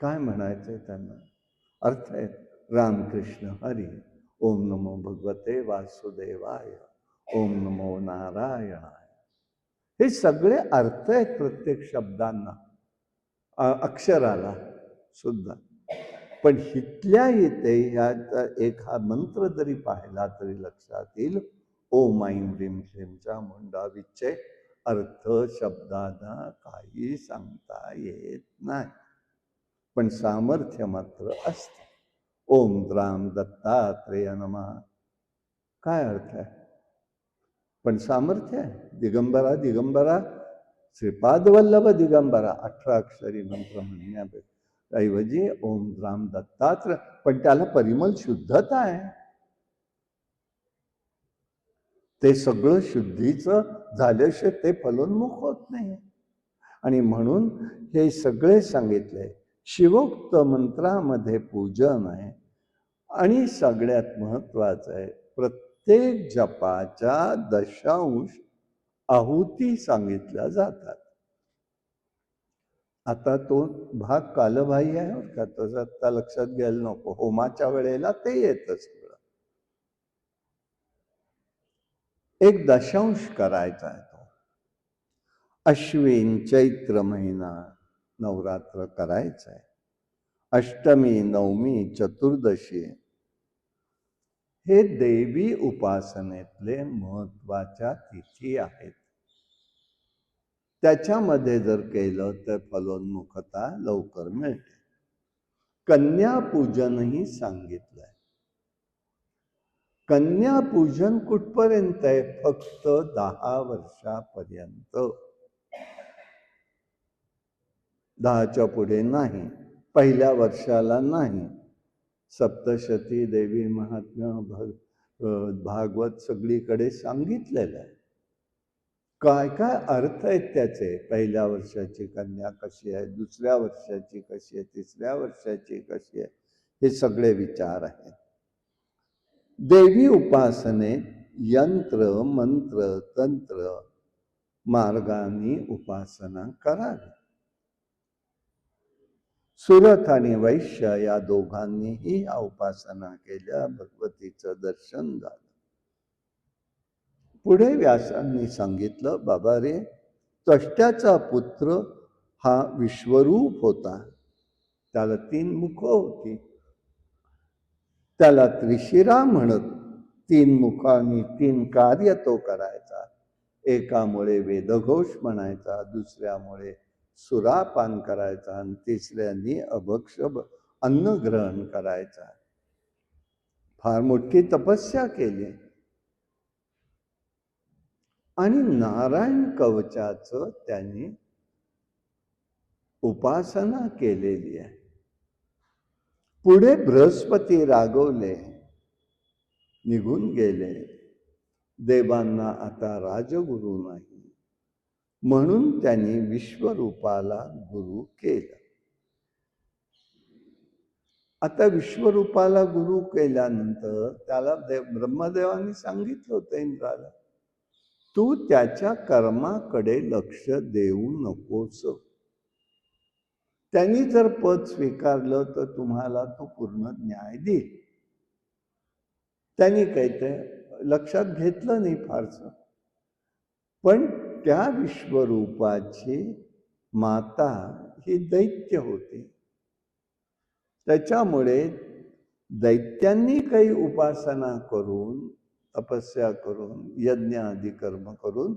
काय म्हणायचंय त्यांना? अर्थ आहे रामकृष्ण हरी, ओम नमो भगवते वासुदेवाय, ओम नमो नारायणाय. हे सगळे अर्थ आहेत प्रत्येक शब्दांना, अक्षराला सुद्धा. पण हितल्या इथे ह्याचा एक हा मंत्र जरी पाहिला तरी लक्षात येईल, ओम ऐं ह्रीं क्लीं चामुंडा विच्चय. अर्थ शब्दांना काही सांगता येत नाही, पण सामर्थ्य मात्र असतं. ओम द्राम दत्तात्रेय नमः, काय अर्थ आहे? पण सामर्थ्य आहे. दिगंबरा दिगंबरा श्रीपाद वल्लभ दिगंबरा, 18 अक्षरी मंत्र म्हणण्याऐवजी ओम द्राम दत्तात्रेय, पण त्याला परिमल शुद्धता आहे. ते सगळं शुद्धीचं झाल्याशिवाय ते फलोन्मुख होत नाही. आणि म्हणून हे सगळे सांगितले. शिवोक्त मंत्रामध्ये पूजन आहे आणि सगळ्यात महत्वाचं आहे प्रत्येक जपाच्या दशांश आहुती सांगितल्या जातात. आता तो भाग कालबाह्य आहे बरं का, तसं आता लक्षात घ्यायला नको. होमाच्या वेळेला ते येतं सगळं. एक दशांश करायचा आहे तो. अश्विन चैत्र महिना नवरात्र करायचं आहे. अष्टमी, नवमी, चतुर्दशी हे देवी उपासनेतले महत्वाच्या तिथी आहेत. त्याच्यामध्ये जर केलं तर फलोन्मुखता लवकर मिळते. कन्यापूजनही सांगितलंय. कन्यापूजन कुठपर्यंत आहे? फक्त 10 वर्षापर्यंत. 10च्या पुढे नाही. पहिल्या वर्षाला नाही. सप्तशती देवी महात्म्य भागवत सगळीकडे सांगितलेलं आहे. काय काय अर्थ आहेत त्याचे. पहिल्या वर्षाची कन्या कशी आहे, दुसऱ्या वर्षाची कशी आहे, तिसऱ्या वर्षाची कशी आहे, हे सगळे विचार आहेत. देवी उपासनेत यंत्र मंत्र तंत्र मार्गाने उपासना करावी. सुरथ आणि वैश्य या दोघांनीही या उपासना केल्या. भगवतीचं दर्शन झालं. पुढे व्यासांनी सांगितलं, बाबा रे, त्वष्ट्याचा पुत्र हा विश्वरूप होता. त्याला 3 मुख होती. त्याला त्रिशिरा म्हणत. 3 मुखांनी 3 कार्य तो करायचा. एकामुळे वेदघोष म्हणायचा, दुसऱ्यामुळे सुरापान करायचा आणि तिसऱ्यांनी अभक्ष अन्न ग्रहण करायचा. फार मोठी तपस्या केली. आणि नारायण कवचाचं त्यांनी उपासना केलेली आहे. पुढे बृहस्पती रागवले, निघून गेले. देवांना आता राजगुरु नाही, म्हणून त्यांनी विश्वरूपाला गुरु केलं. आता विश्वरूपाला गुरु केल्यानंतर त्याला ब्रह्मदेवाने सांगितलं होतं इंद्राला, तू त्याच्या कर्माकडे लक्ष देऊ नकोस. त्यांनी जर पद स्वीकारलं तर तुम्हाला तो पूर्ण न्याय देईल. त्यांनी काही ते लक्षात घेतलं नाही फारसं. पण त्या विश्वरूपाची माता ही दैत्य होती. त्याच्यामुळे दैत्यांनी काही उपासना करून, तपस्या करून, यज्ञ आदी कर्म करून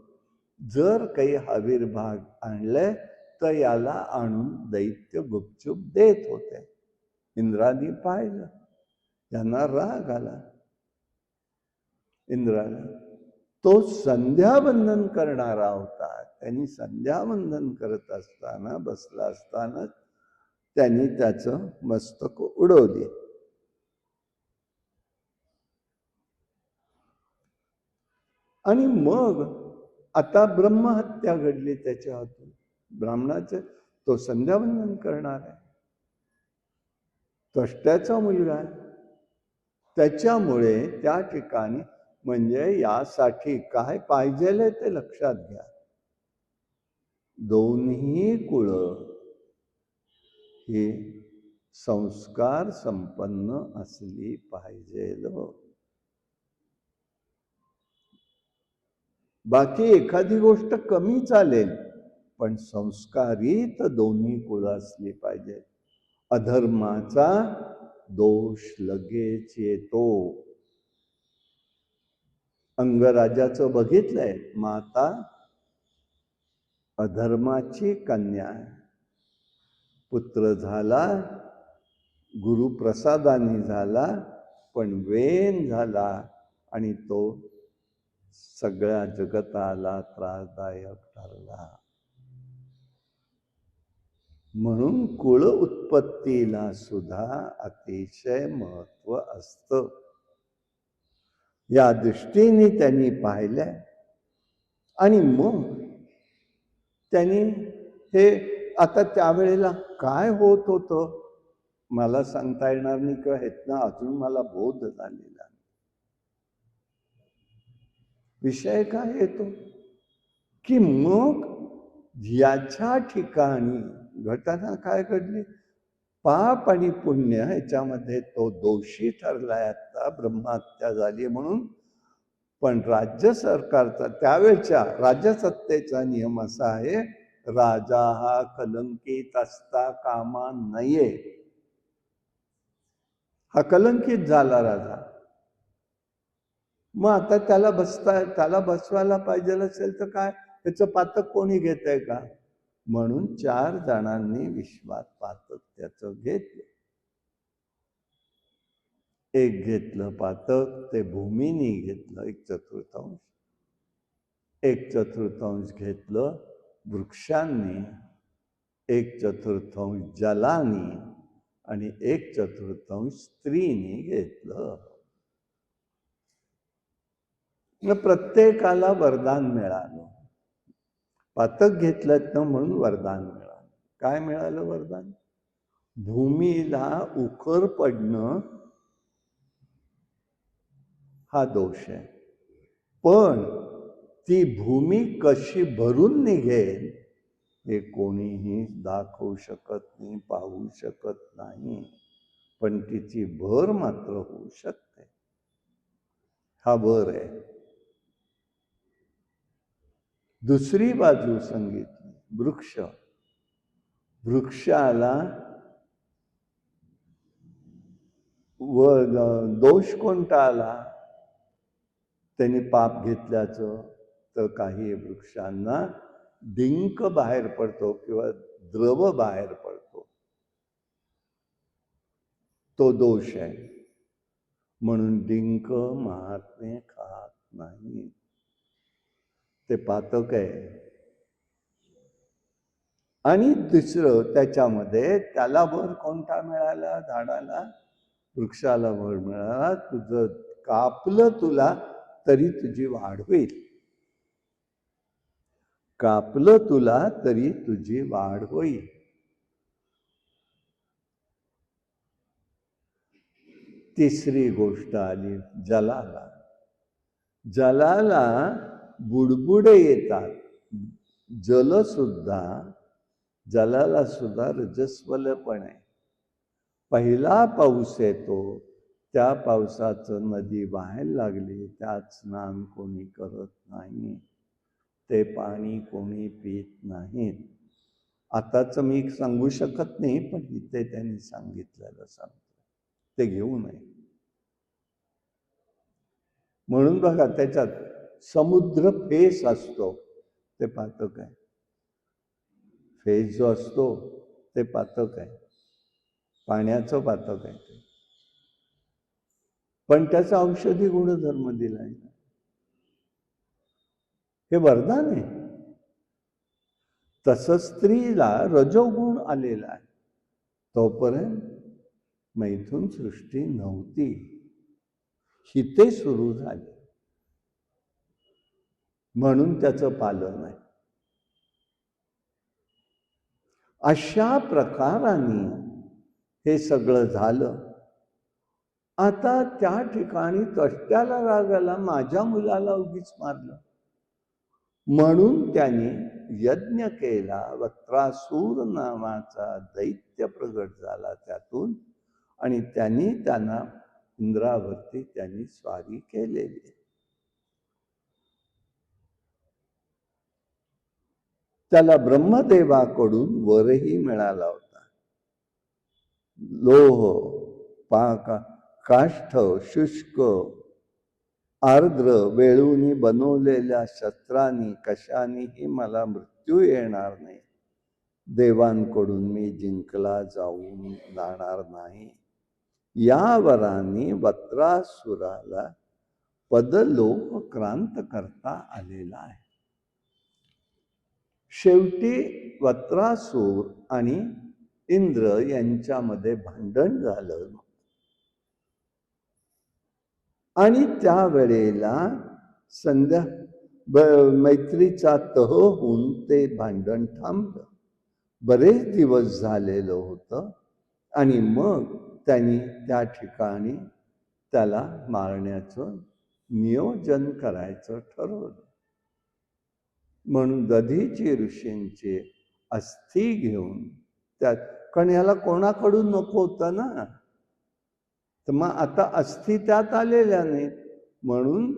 जर काही आविर्भाव आणले तर याला आणून दैत्य गुपचूप देत होते. इंद्राने पाहिलं, त्यांना राग आला इंद्राला. तो संध्यावंदन करणारा होता. त्यांनी संध्यावंदन करत असताना, बसला असताना त्यांनी त्याचं मस्तक उडवले. आणि मग आता ब्रह्महत्या घडली त्याच्या हातून. ब्राह्मणाचं तो संध्यावंदन करणार आहे, त्वष्ट्याचा मुलगा आहे. त्याच्यामुळे त्या ठिकाणी म्हणजे यासाठी काय पाहिजे ते लक्षात घ्या. दोन्ही कुळ ही संस्कार संपन्न असली पाहिजे. बाकी एखादी गोष्ट कमी चालेल, पण संस्कारित दोन्ही कुळ असली पाहिजे. अधर्माचा दोष लगेच येतो. अंगराजाचं बघितलंय, माता अधर्माची कन्या आहे. पुत्र झाला, गुरुप्रसादाने झाला, पण वेन झाला आणि तो सगळ्या जगताला त्रासदायक ठरला. म्हणून कुळ उत्पत्तीला सुद्धा अतिशय महत्व असतं. या दृष्टीने त्यांनी पाहिलंय. आणि मग त्यांनी हे आता त्यावेळेला काय होत होतं मला सांगता येणार नाही, किंवा ह्यातनं अजून मला बोध झालेला नाही. विषय काय येतो की मग याच्या ठिकाणी घटना काय घडली, पाप आणि पुण्य ह्याच्यामध्ये तो दोषी ठरलाय. आता ब्रह्महत्या झाली म्हणून. पण राज्य सरकारचा त्यावेळच्या राज्यसत्तेचा नियम असा आहे, राजा हा कलंकित असता कामा नये. हा कलंकित झाला राजा, मग आता त्याला बसवायला पाहिजे असेल तर काय, त्याचं पातक कोणी घेत आहे का? म्हणून 4 जणांनी विश्वात पातक त्याचं घेतलं. एक घेतलं पातक ते भूमीनी घेतलं 1/4, 1/4 घेतलं वृक्षांनी, 1/4 जलानी आणि 1/4 स्त्रीनी घेतलं. प्रत्येकाला वरदान मिळालं. पातक घेतलं ना म्हणून वरदान मिळालं. काय मिळालं वरदान? भूमीला उखर पडणं हा दोष आहे, पण ती भूमी कशी भरून निघेल हे कोणीही दाखवू शकत नाही, पाहू शकत नाही, पण तिची भर मात्र होऊ शकते. हा भर आहे. दुसरी बाजू सांगितली, वृक्ष. वृक्षाला व दोष कोणता आला? त्यांनी पाप घेतल्याचं. तर काही वृक्षांना डिंक बाहेर पडतो किंवा द्रव बाहेर पडतो, तो दोष आहे. म्हणून डिंक महात्मे खात नाही, ते पातक आहे. आणि दुसरं त्याच्यामध्ये त्याला भर कोणता मिळाला? झाडाला, वृक्षाला भर मिळाला, तुझं कापलं तुला तरी तुझी वाढ होईल. कापलं तुला तरी तुझी वाढ होईल. तिसरी गोष्ट आली जलाला. जलाला बुडबुडे येतात. जलाला सुद्धा रजस्वलपण आहे. पहिला पाऊस येतो, त्या पावसाचं नदी वाहायला लागली, त्यात स्नान कोणी करत नाही, ते पाणी कोणी पित नाहीत. आताच मी सांगू शकत नाही, पण इथे त्यांनी सांगितलेलं सांगतो, ते घेऊ नये. म्हणून बघा त्याच्यात समुद्र फेस असतो, ते पातक आहे. फेस जो असतो ते पातक आहे, पाण्याचं पातक आहे ते, पण त्याचा औषधी गुणधर्म दिलाय. हे वरदान आहे. तसं स्त्रीला रजोगुण आलेला आहे. तोपर्यंत मैथुन सृष्टी नव्हती, हिते सुरू झाली, म्हणून त्याचं पालन आहे. अशा प्रकाराने हे सगळं झालं. आता त्या ठिकाणी त्वष्ट्याला राग आला, माझ्या मुलाला उगीच मारलं, म्हणून त्याने यज्ञ केला. वक्रासूर नावाचा दैत्य प्रगट झाला त्यातून, आणि त्यांना इंद्रावरती त्यांनी स्वारी केलेली. त्याला ब्रह्मदेवाकडून वरही मिळाला होता. लोह, काष्ठ, शुष्क, आर्द्र वेळूनी बनवलेल्या शस्त्रांनी कशानेही मला मृत्यू येणार नाही, देवांकडून मी जिंकला जाणार नाही, या वराने वक्रासुराला पदलोक क्रांत करता आलेला आहे. शेवटी वक्रासूर आणि इंद्र यांच्यामध्ये भांडण झालं. आणि त्यावेळेला संध्या मैत्रीचा तह होऊन ते भांडण थांबलं. बरेच दिवस झालेलं होतं आणि मग त्यांनी त्या ठिकाणी त्याला मारण्याचं नियोजन करायचं ठरवलं. म्हणून दधीची ऋषींची अस्थी घेऊन त्यात, कारण याला कोणाकडून नको होतं ना, तर मग आता अस्थी त्यात आलेल्या नाहीत, म्हणून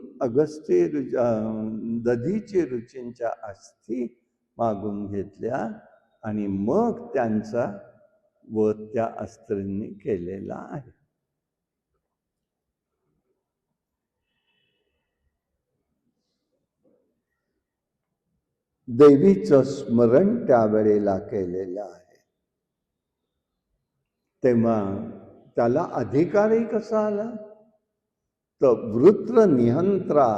दधीची ऋषींच्या अस्थी मागून घेतल्या आणि मग त्यांचा वध त्या अस्त्रींनी केलेला आहे. देवीचं स्मरण त्यावेळेला केलेलं आहे. तेव्हा त्याला अधिकारही कसा आला, तर वृत्रनिहंत्रा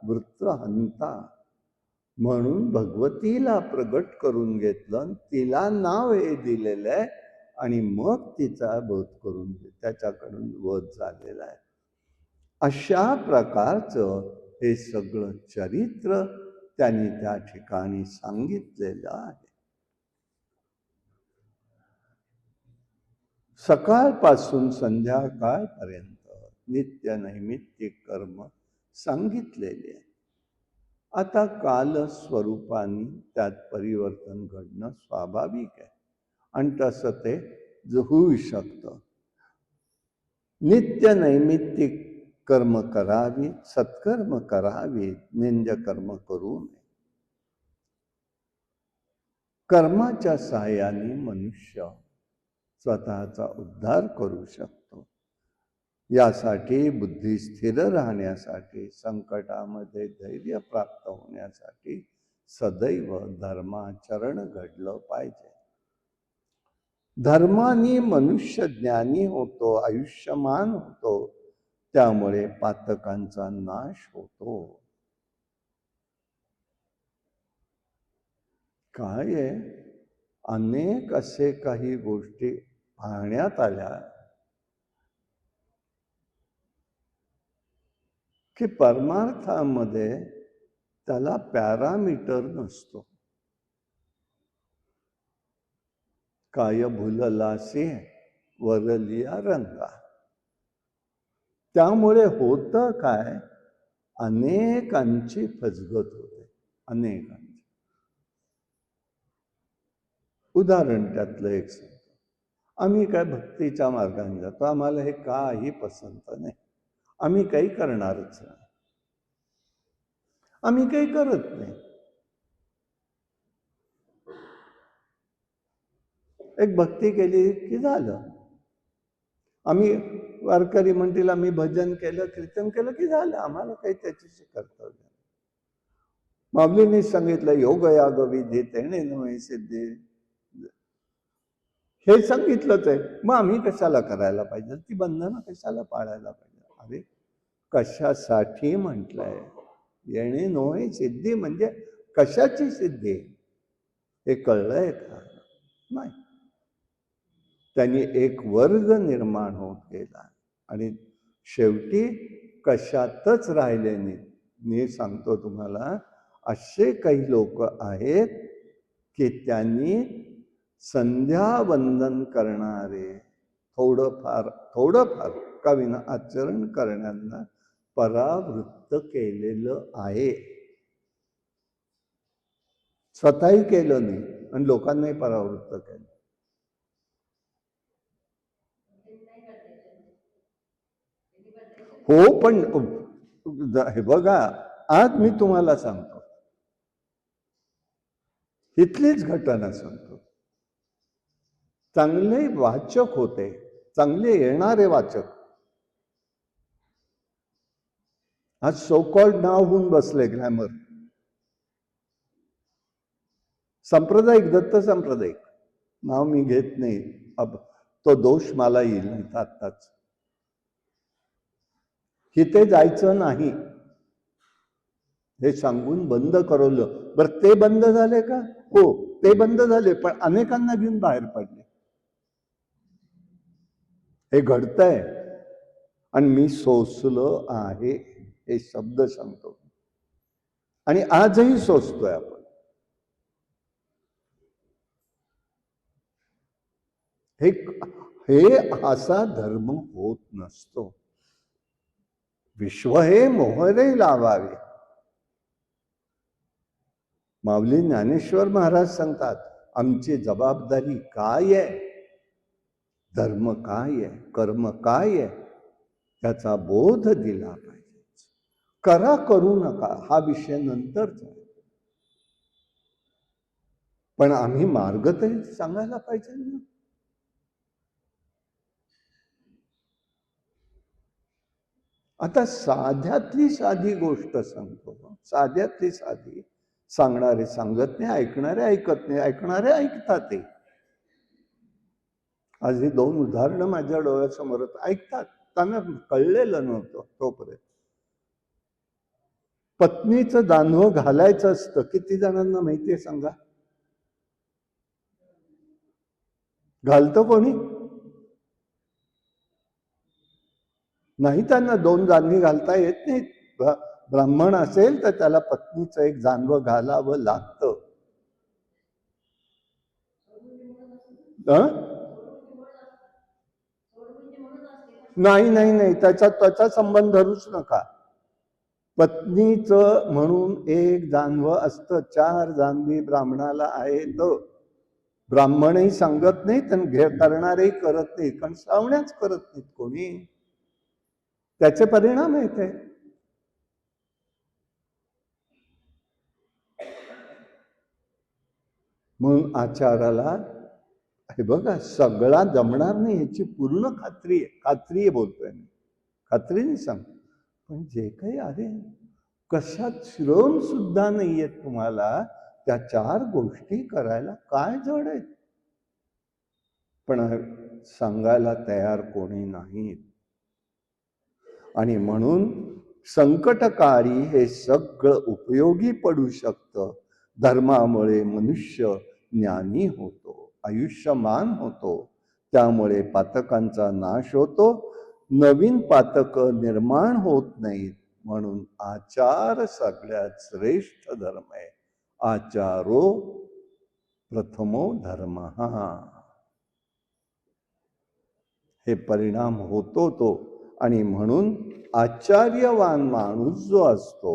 वृत्रहंता म्हणून भगवतीला प्रगट करून घेतलं, तिला नाव हे दिलेलं आहे आणि मग तिचा वध करून त्याच्याकडून वध झालेला आहे. अशा प्रकारचं हे सगळं चरित्र त्यांनी त्या ठिकाणी सांगितलेलं आहे. सकाळपासून संध्याकाळपर्यंत नित्य नैमित्तिक कर्म सांगितलेले आहे. आता काल स्वरूपाने त्यात परिवर्तन घडणं स्वाभाविक आहे आणि तसं ते होऊ शकतं. नित्य नैमित्तिक कर्म करावी, सत्कर्म करावी, निंद्यकर्म करू नये. कर्माच्या सहाय्याने मनुष्य स्वतःचा उद्धार करू शकतो. यासाठी बुद्धी स्थिर राहण्यासाठी, संकटामध्ये धैर्य प्राप्त होण्यासाठी सदैव धर्माचरण घडलं पाहिजे. धर्माने मनुष्य ज्ञानी होतो, आयुष्यमान होतो, त्यामुळे पातकांचा नाश होतो. काय आहे, अनेक असे काही गोष्टी पाहण्यात आल्या की परमार्थामध्ये त्याला पॅरामीटर नसतो. काय भुललासी वरलिया रंगा. त्यामुळे होतं काय, अनेकांची फसगत होते, अनेकांची. उदाहरण त्यातलं एक सांगतो. आम्ही काय भक्तीच्या मार्गाने जातो, आम्हाला हे काही पसंत नाही, आम्ही काही करणारच नाही, आम्ही काही करत नाही. एक भक्ती केली की झालं. आम्ही वारकरी म्हणतील आम्ही भजन केलं, कीर्तन केलं की झालं, आम्हाला काही त्याच्याशी कर्तव्य नाही. माऊलींनी सांगितलं योग याग विधी तेणे नव्हे सिद्धी, हे सांगितलंच आहे. मग आम्ही कशाला करायला पाहिजे, ती बंधनं कशाला पाळायला पाहिजे? अरे कशासाठी म्हटलंय, येणे नव्हे सिद्धी म्हणजे कशाची सिद्धी हे कळलंय का? नाही. त्यांनी एक वर्ग निर्माण होत गेला आणि शेवटी कशातच राहिले नाही. मी सांगतो तुम्हाला, असे काही लोक आहेत की त्यांनी संध्यावंदन करणारे थोडंफार का विना आचरण करण्याला परावृत्त केलेलं आहे. स्वतःही केलं नाही आणि लोकांनाही परावृत्त केलं. हो, पण हे बघा, आज मी तुम्हाला सांगतो, इथलीच घटना सांगतो. चांगले वाचक होते, चांगले येणारे वाचक, आज सो कॉल्ड नाव होऊन बसले ग्लॅमर. सांप्रदायिक, दत्त सांप्रदायिक नाव मी घेत नाही, अब तो दोष मला येईल नाही आत्ताच. तिथे जायचं नाही हे सांगून बंद करवलं. बरं, ते बंद झाले का? हो, ते बंद झाले, पण अनेकांना घेऊन बाहेर पडले. हे घडतंय. आणि मी सोसलं आहे हे शब्द सांगतो. आणि आजही सोसतोय आपण. हे हे असा धर्म होत नसतो. विश्व हे मोहरे लावावे. माऊली ज्ञानेश्वर महाराज सांगतात, आमची जबाबदारी काय आहे, धर्म काय आहे, कर्म काय आहे, त्याचा बोध दिला पाहिजे. करा करू नका हा विषय नंतरचा, पण आम्ही मार्ग तरी सांगायला पाहिजे ना. आता साध्यातली साधी गोष्ट सांगतो, साध्यातली साधी. सांगणारे सांगत नाही, ऐकणारे ऐकत नाही, ऐकणारे ऐकतात. ते आज ही 2 उदाहरणं माझ्या डोळ्यासमोर ऐकतात, त्यांना कळलेलं नव्हतं तोपर्यंत. पत्नीचं दानव घालायचं असतं, किती जणांना माहितीये सांगा? घालतो कोणी? नाही, त्यांना 2 जानवी घालता येत नाहीत. ब्राह्मण असेल तर त्याला पत्नीचं एक जानवं घालावं लागतं. नाही नाही नाही, त्याचा संबंध धरूच नका. पत्नीचं म्हणून एक जानवं असतं. 4 जानवी ब्राह्मणाला आहेत. ब्राह्मणही सांगत नाहीत आणि करणारेही करत नाहीत, कारण श्रावण्याच करत नाहीत कोणी. त्याचे परिणाम आहेत. म्हणून आचाराला हे बघा, सगळा जमणार नाही ह्याची पूर्ण खात्री आहे. खात्री बोलतोय मी, खात्रीने सांगतो. पण जे काही आहे, कशात श्रम सुद्धा नाहीये तुम्हाला, त्या 4 गोष्टी करायला काय जड आहेत, पण सांगायला तयार कोणी नाहीत. आणि म्हणून संकटकाळी हे सगळं उपयोगी पडू शकतं. धर्मामुळे मनुष्य ज्ञानी होतो, आयुष्यमान होतो. त्यामुळे पातकांचा नाश होतो, नवीन पातक निर्माण होत नाहीत. म्हणून आचार सगळ्यात श्रेष्ठ धर्म आहे. आचारो प्रथमो धर्म. हे परिणाम होतो तो. आणि म्हणून आचार्यवान माणूस जो असतो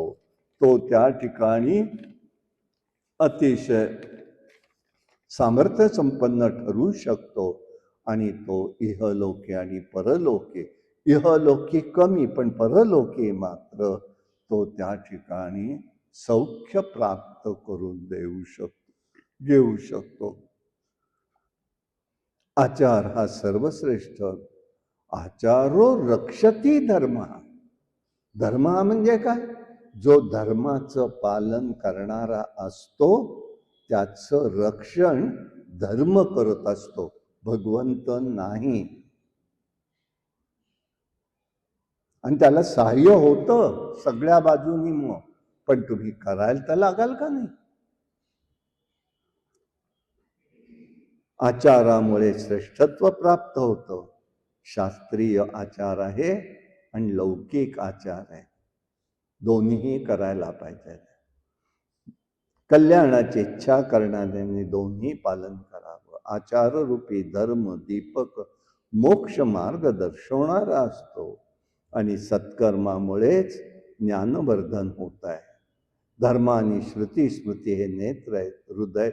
तो त्या ठिकाणी अतिशय सामर्थ्य संपन्न ठरू शकतो. आणि तो इहलोके आणि परलोके, इहलोकी कमी पण परलोके मात्र तो त्या ठिकाणी सौख्य प्राप्त करून घेऊ शकतो. आचार हा सर्वश्रेष्ठ. आचारो रक्षती धर्म. धर्म म्हणजे काय? जो धर्माचं पालन करणारा असतो त्याचं रक्षण धर्म करत असतो, भगवंत नाही. आणि त्याला सहाय्य होतं सगळ्या बाजूनी. मग पण तुम्ही करायला तर लागाल का नाही? आचारामुळे श्रेष्ठत्व प्राप्त होतं. शास्त्रीय आचार आहे आणि लौकिक आचार आहे, दोन्ही करायला पाहिजे. कल्याणाची इच्छा करणाऱ्यांनी दोन्ही पालन करावं. आचार रूपी धर्म दीपक मोक्ष मार्ग दर्शवणारा असतो आणि सत्कर्मामुळेच ज्ञानवर्धन होत आहे. धर्म आणि श्रुती स्मृती हे नेत्र आहेत, हृदय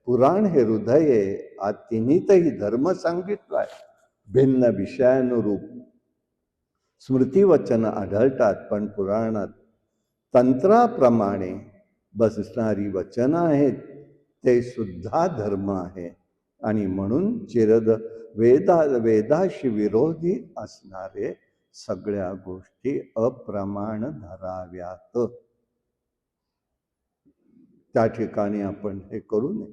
पुराण हे हृदय आहे. तिन्हीतही धर्म सांगितलाय. भिन्न विषयानुरूप स्मृतिवचन आढळतात, पण पुराणात तंत्राप्रमाणे बसणारी वचन आहेत, ते सुद्धा धर्म आहे. आणि म्हणून वेदाशी विरोधी असणारे सगळ्या गोष्टी अप्रमाण धराव्यात. त्या ठिकाणी आपण हे करू नये.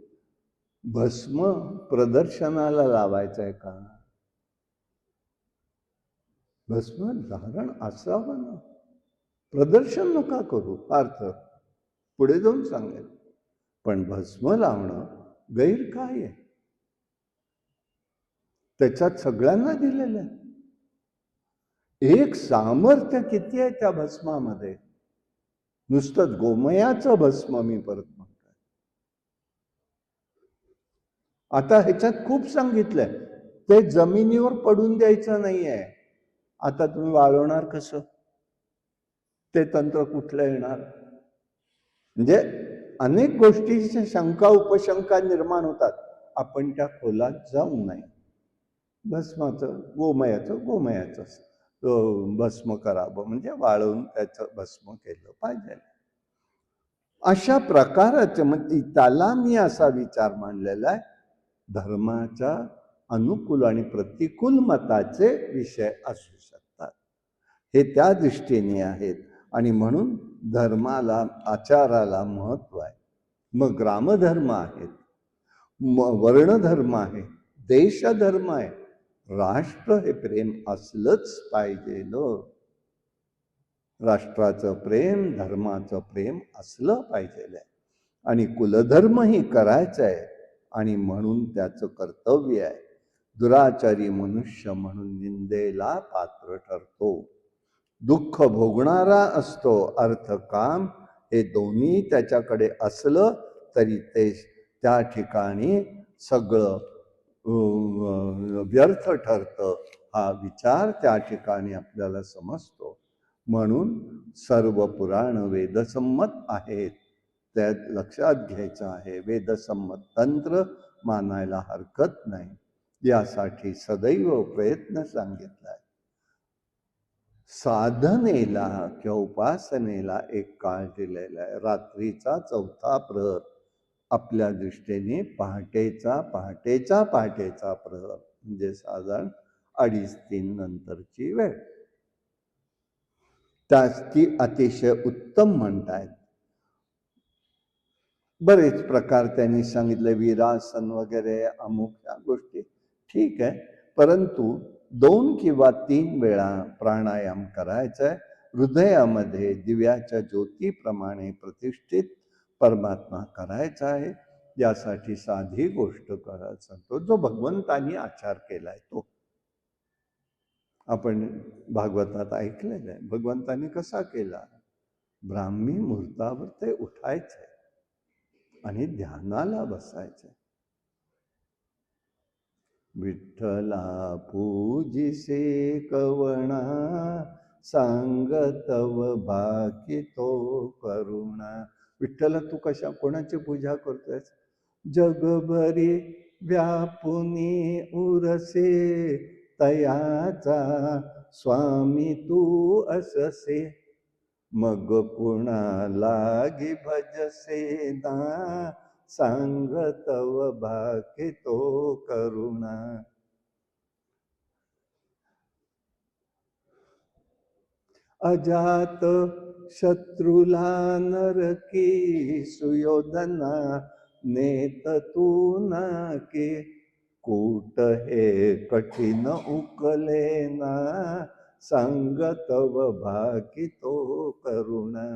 भस्म प्रदर्शनाला लावायचं आहे का? भस्म धारण असावं ना, प्रदर्शन नका करू. अर्थ पुढे जाऊन सांगेल. पण भस्म लावणं गैर काय आहे? त्याच्यात सगळ्यांना दिलेलं आहे. एक सामर्थ्य किती आहे त्या भस्मामध्ये. नुसतंच गोमयाचं भस्म मी परत म्हणतोय. आता ह्याच्यात खूप सांगितलंय, ते जमिनीवर पडून द्यायचं नाहीये. आता तुम्ही वाळवणार कसं? ते तंत्र कुठलं येणार? म्हणजे अनेक गोष्टीच्या शंका उपशंका निर्माण होतात. आपण त्या खोलात जाऊ नये. भस्माचं गोमयाचं भस्म करावं, म्हणजे वाळवून त्याचं भस्म केलं पाहिजे. अशा प्रकारचं म्हणजे त्याला मी असा विचार मांडलेला आहे, धर्माच्या अनुकूल आणि प्रतिकूल मताचे विषय असू शकतात, हे त्या दृष्टीने आहेत. आणि म्हणून धर्माला आचाराला महत्व आहे. मग ग्रामधर्म आहेत, वर्णधर्म आहे, देशधर्म आहे, राष्ट्र हे प्रेम असलंच पाहिजे. राष्ट्राचं प्रेम, धर्माचं प्रेम असलं पाहिजे. आणि कुलधर्मही करायचं आहे, आणि म्हणून त्याचं कर्तव्य आहे. दुराचारी मनुष्य म्हणून निंदेला पात्र ठरतो. दुःख भोगणारा असतो. अर्थ काम हे दोन्ही त्याच्याकडे असलं तरी ते त्या ठिकाणी सगळं व्यर्थ ठरतं, हा विचार त्या ठिकाणी आपल्याला समजतो. म्हणून सर्व पुराण वेदसंमत आहेत, त्यात लक्षात घ्यायचं आहे. वेदसंमत तंत्र मानायला हरकत नाही, यासाठी सदैव प्रयत्न सांगितलाय. साधनेला किंवा उपासनेला एक काळ दिलेला आहे. रात्रीचा 4था प्रहर, आपल्या दृष्टीने पहाटेचा प्रहर, म्हणजे साधारण 2:30-3 नंतरची वेळ. त्यास ती अतिशय उत्तम म्हणतायत. बरेच प्रकार त्यांनी सांगितले, वीरासन वगैरे अमुक या गोष्टी ठीक आहे, परंतु 2 किंवा 3 वेळा प्राणायाम करायचा आहे. हृदयामध्ये दिव्याच्या ज्योतीप्रमाणे प्रतिष्ठित परमात्मा करायचा आहे. यासाठी साधी गोष्ट करायला सांगतो, जो भगवंतांनी आचार केलाय तो. आपण भागवतात ऐकलेलं आहे, भगवंतांनी कसा केला. ब्राह्मी मुहूर्तावर ते उठायचे आणि ध्यानाला बसायचे. विठ्ठला पूजिसे कवणा, सांगतव बाकी तो करुणा. विठ्ठला तू कोणाची पूजा करतोयस? जगभरी व्यापुनी उरसे, तयाचा स्वामी तू अससे. मग कुणा लागी भजसे ना, सांगतव बाकी तो करुणा. अजात शत्रुला नरकी, सुयोधना नेत तू नाके. कूट हे कठीण उकले ना, सांगतव बाकी तो करुणा.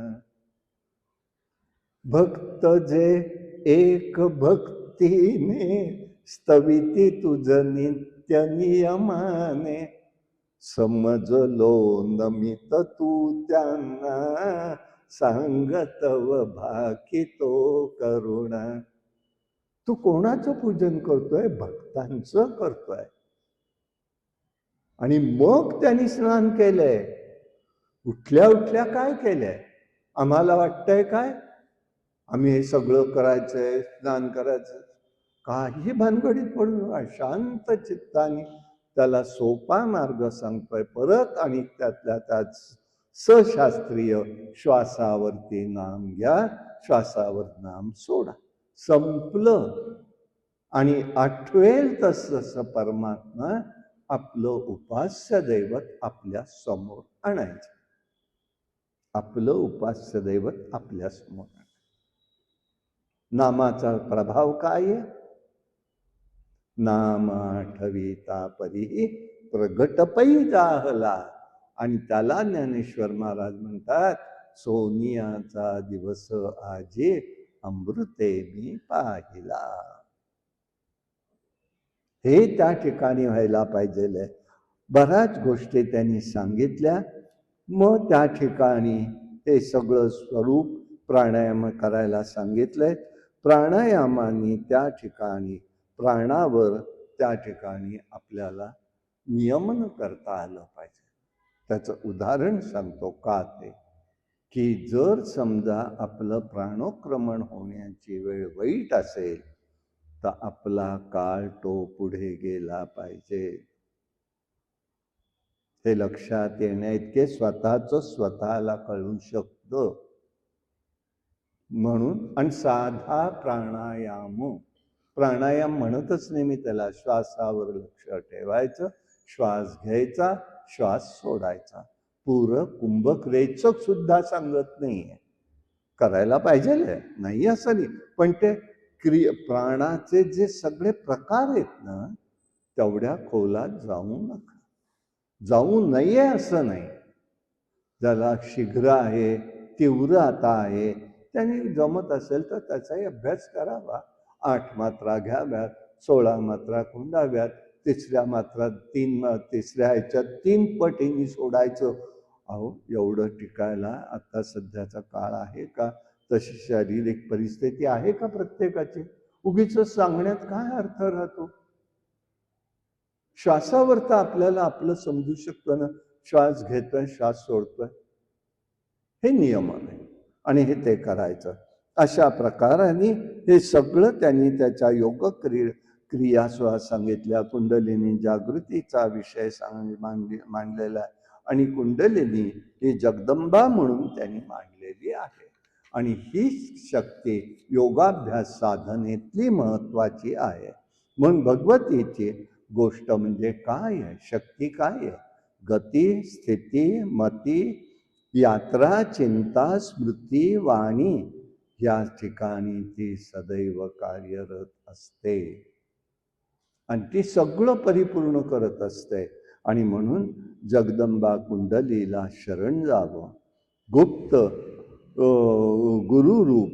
भक्त जे एक भक्तीने, स्तविती तुझ नित्य नियमाने. समजलो नमित तू त्यांना, सांगतव बाकी तो करुणा. तू कोणाचं पूजन करतोय? भक्तांचं करतोय. आणि मग त्यांनी स्नान केलंय. उठल्या काय केलंय? आम्हाला वाटतंय काय आम्ही हे सगळं करायचंय, स्नान करायचं? काही भानगडीत पडून शांत चित्ताने त्याला सोपा मार्ग सांगतोय परत. आणि त्यातल्या त्यात सशास्त्रीय श्वासावरती नाम घ्या, श्वासावर नाम सोडा, संपलं. आणि आठवेल तसं परमात्मा आपलं उपास्य दैवत आपल्या समोर आणायचं. आपलं उपास्य दैवत आपल्या समोर. नामाचा प्रभाव काय आहे? नाम आठविता परी प्रगट पै जाहला. आणि त्याला ज्ञानेश्वर महाराज म्हणतात, सोनियाचा दिवस आजे अमृते मी पाहिला. हे त्या ठिकाणी व्हायला पाहिजे. बऱ्याच गोष्टी त्यांनी सांगितल्या. मग त्या ठिकाणी हे सगळं स्वरूप प्राणायाम करायला सांगितलंय. प्राणायामाने त्या ठिकाणी प्राणावर त्या ठिकाणी आपल्याला नियमन करता आलं पाहिजे. त्याचं उदाहरण सांगतो का ते, की जर समजा आपलं प्राणोक्रमण होण्याची वेळ वाईट असेल तर आपला काळ तो पुढे गेला पाहिजे. हे लक्षात येण्याइतके स्वतःच स्वतःला कळू शकतं. म्हणून आणि साधा प्राणायाम म्हणतच नाही मी त्याला. श्वासावर लक्ष ठेवायचं, श्वास घ्यायचा, श्वास सोडायचा. पुरं कुंभक रेचक सुद्धा सांगत नाहीये. करायला पाहिजे नाही असं नाही, पण ते प्राणाचे जे सगळे प्रकार आहेत ना, तेवढ्या खोलात जाऊ नका. जाऊ नये असं नाही. ज्याला शीघ्र आहे, तीव्रता आहे, त्यांनी जमत असेल तर त्याचाही अभ्यास करावा. 8 मात्रा घ्याव्यात, 16 मात्रा कोंडाव्यात, तिसऱ्या ह्याच्यात 3 पटीने सोडायचं. अहो, एवढं टिकायला आता सध्याचा काळ आहे का? तशी शारीरिक परिस्थिती आहे का प्रत्येकाची? उगीच सांगण्यात काय अर्थ राहतो? श्वासावर तर आपल्याला आपलं समजू शकतं ना. श्वास घेतोय, श्वास सोडतोय, हे नियमन आहे आणि हे ते करायचं. अशा प्रकाराने हे सगळं त्यांनी त्याच्या योग क्रिया सांगितल्या. कुंडलिनी जागृतीचा विषय मांडलेला आहे आणि कुंडलिनी ही जगदंबा म्हणून त्यांनी मांडलेली आहे. आणि ही शक्ती योगाभ्यास साधनेतली महत्वाची आहे. म्हणून भगवतीची गोष्ट म्हणजे काय आहे? शक्ती काय आहे? गती, स्थिती, मती, यात्रा, चिंता, स्मृती, वाणी या ठिकाणी ती सदैव कार्यरत असते आणि ती सगळं परिपूर्ण करत असते. आणि म्हणून जगदंबा कुंडलीला शरण जावं. गुप्त गुरुरूप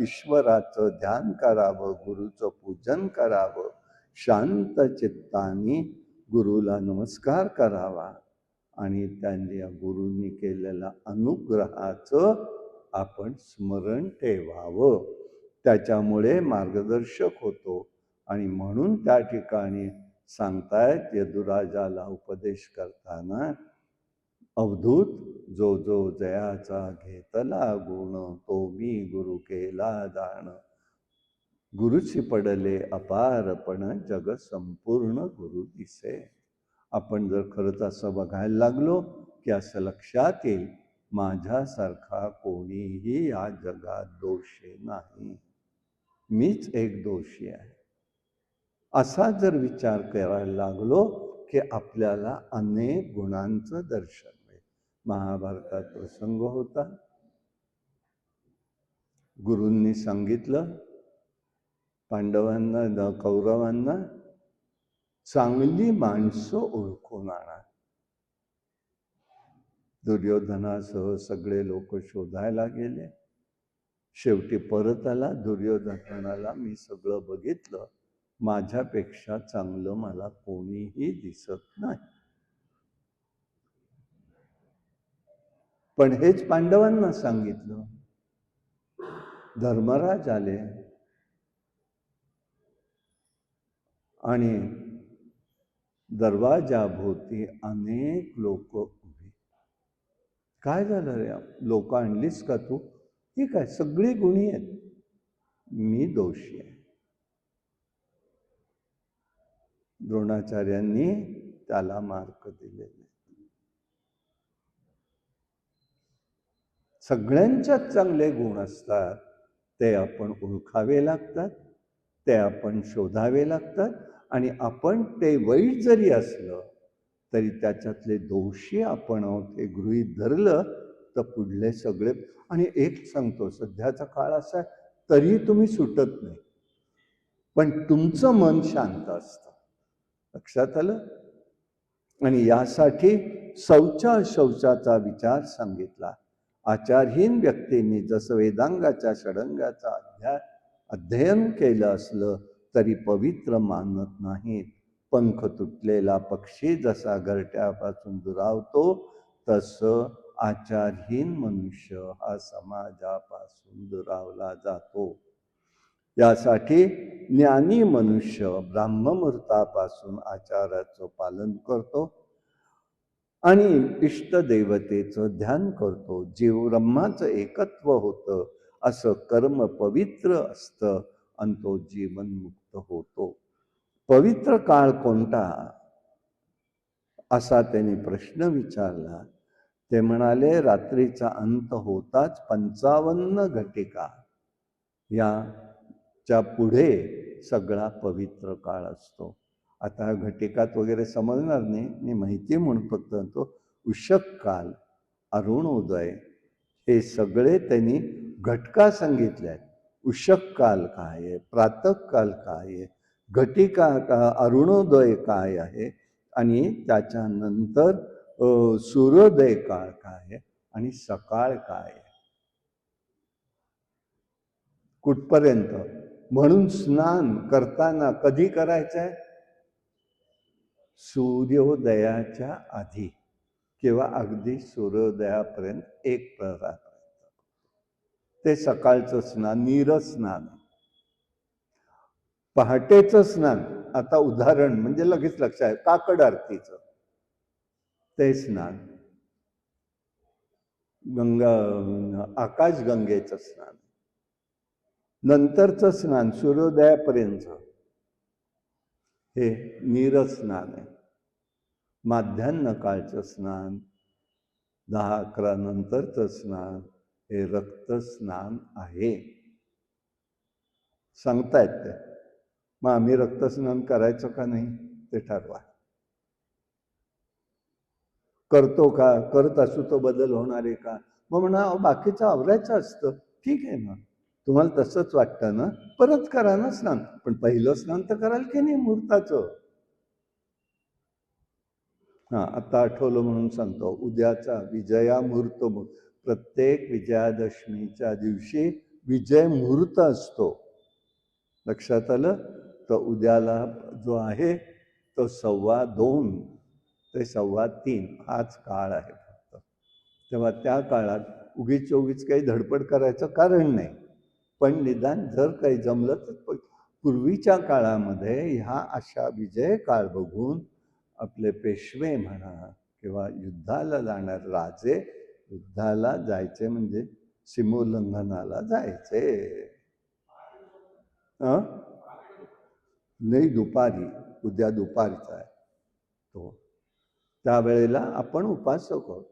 ईश्वराचं ध्यान करावं, गुरुचं पूजन करावं, शांत चित्ताने गुरुला नमस्कार करावा आणि त्यांच्या गुरूंनी केलेल्या अनुग्रहाचं आपण स्मरण ठेवावं. त्याच्यामुळे मार्गदर्शक होतो. आणि म्हणून त्या ठिकाणी सांगतायत यदुराजाला उपदेश करताना, अवधूत जो जो जयाचा घेतला गुण, तो मी गुरु केला दान. गुरुची पडले अपारपण, जग संपूर्ण गुरु दिसे. आपण जर खरंच असं बघायला लागलो की असं लक्षात येईल, माझ्यासारखा कोणीही या जगात दोषी नाही, मीच एक दोषी आहे. असा जर विचार करायला लागलो की आपल्याला अनेक गुणांचं दर्शन होईल. महाभारतात प्रसंग होता. गुरूंनी सांगितलं पांडवांना, कौरवांना, चांगली माणसं ओळखून आणा. दुर्योधनासह सगळे लोक शोधायला गेले. शेवटी परत आला. दुर्योधनाला, मी सगळं बघितलं, माझ्यापेक्षा चांगलं मला कोणीही दिसत नाही. पण हेच पांडवांना सांगितलं. धर्मराज आले आणि दरवाजाभोवती अनेक लोक उभी. काय झालं रे, लोक आणलीस का तू? ठीक आहे, सगळी गुणी आहेत, मी दोषी आहे. द्रोणाचार्यांनी त्याला मार्क दिलेले. सगळ्यांच्यात चांगले गुण असतात, ते आपण ओळखावे लागतात, ते आपण शोधावे लागतात. आणि आपण ते वाईट जरी असलं तरी त्याच्यातले दोषी आपण आहोत हे गृहीत धरलं तर पुढले सगळे. आणि एक सांगतो, सध्याचा काळ असा आहे, तरी तुम्ही सुटत नाही, पण तुमचं मन शांत असतं. लक्षात आलं? आणि यासाठी शौचाचा विचार सांगितला. आचारहीन व्यक्तींनी जसं वेदांगाच्या षडंगाचा अध्ययन केलं असलं तरी पवित्र मानत नाहीत. पंख तुटलेला पक्षी जसा घरट्यापासून दुरावतो, तसं आचारहीन मनुष्य हा समाजापासून दुरावला जातो. यासाठी ज्ञानी मनुष्य ब्राह्ममुहूर्तापासून आचाराचं पालन करतो आणि इष्टदेवतेचं ध्यान करतो. जीव ब्रह्माचं एकत्व होतं, असं कर्म पवित्र असतं आणि तो जीवनमुक्त होतो. पवित्र काळ कोणता, असा त्यांनी प्रश्न विचारला. ते म्हणाले, रात्रीचा अंत होताच 55 घटिका याच्या पुढे सगळा पवित्र काळ असतो. आता घटिकात वगैरे समजणार नाही, मी माहिती म्हणून फक्त तो उषक काल, अरुणोदय, हे सगळे त्यांनी घटका सांगितले आहेत. उषक काल काय आहे, प्रातःकाल काय आहे, घटिका का, अरुणोदय काय आहे, आणि त्याच्यानंतर सूर्योदय काळ काय आहे आणि सकाळ काय आहे, कुठपर्यंत. म्हणून स्नान करताना कधी करायचंय, सूर्योदयाच्या आधी किंवा अगदी सूर्योदयापर्यंत 1 प्रहरापर्यंत, ते सकाळचं स्नान, नीरस्नान. पहाटेचं स्नान, आता उदाहरण म्हणजे लगेच लक्षात आहे, काकड आरतीचं ते स्नान, आकाशगंगेचं स्नान, नंतरचं स्नान सूर्योदयापर्यंत हे नीरस्नान आहे. माध्यान्ह काळचं स्नान, 10-11 नंतरचं स्नान हे रक्तस्नान आहे. सांगतायत ते. मग आम्ही रक्तस्नान करायचं का नाही ते ठरवा. करतो का, करत असू तो बदल होणार आहे का. मग म्हणा बाकीचं आवरायचं असतं, ठीक आहे ना, तुम्हाला तसंच वाटतं ना, परत करा ना स्नान, पण पहिलं स्नान तर कराल की नाही मुहूर्ताचं. आता आठवलं म्हणून सांगतो, उद्याचा विजया मुहूर्त, प्रत्येक विजयादशमीच्या दिवशी विजय मुहूर्त असतो. लक्षात आलं. तर उद्याला जो आहे तो 2:15 ते 3:15 हाच काळ आहे फक्त. तेव्हा त्या काळात उगीच काही धडपड करायचं कारण नाही. पण निदान जर काही जमलं तर पूर्वीच्या काळामध्ये ह्या अशा विजय काळ बघून आपले पेशवे म्हणा किंवा युद्धाला जाणारे राजे युद्धाला जायचे, म्हणजे सीमोल्लंघनाला जायचे. नाही, दुपारी, उद्या दुपारचा आहे तो. त्यावेळेला आपण उपासक आहोत,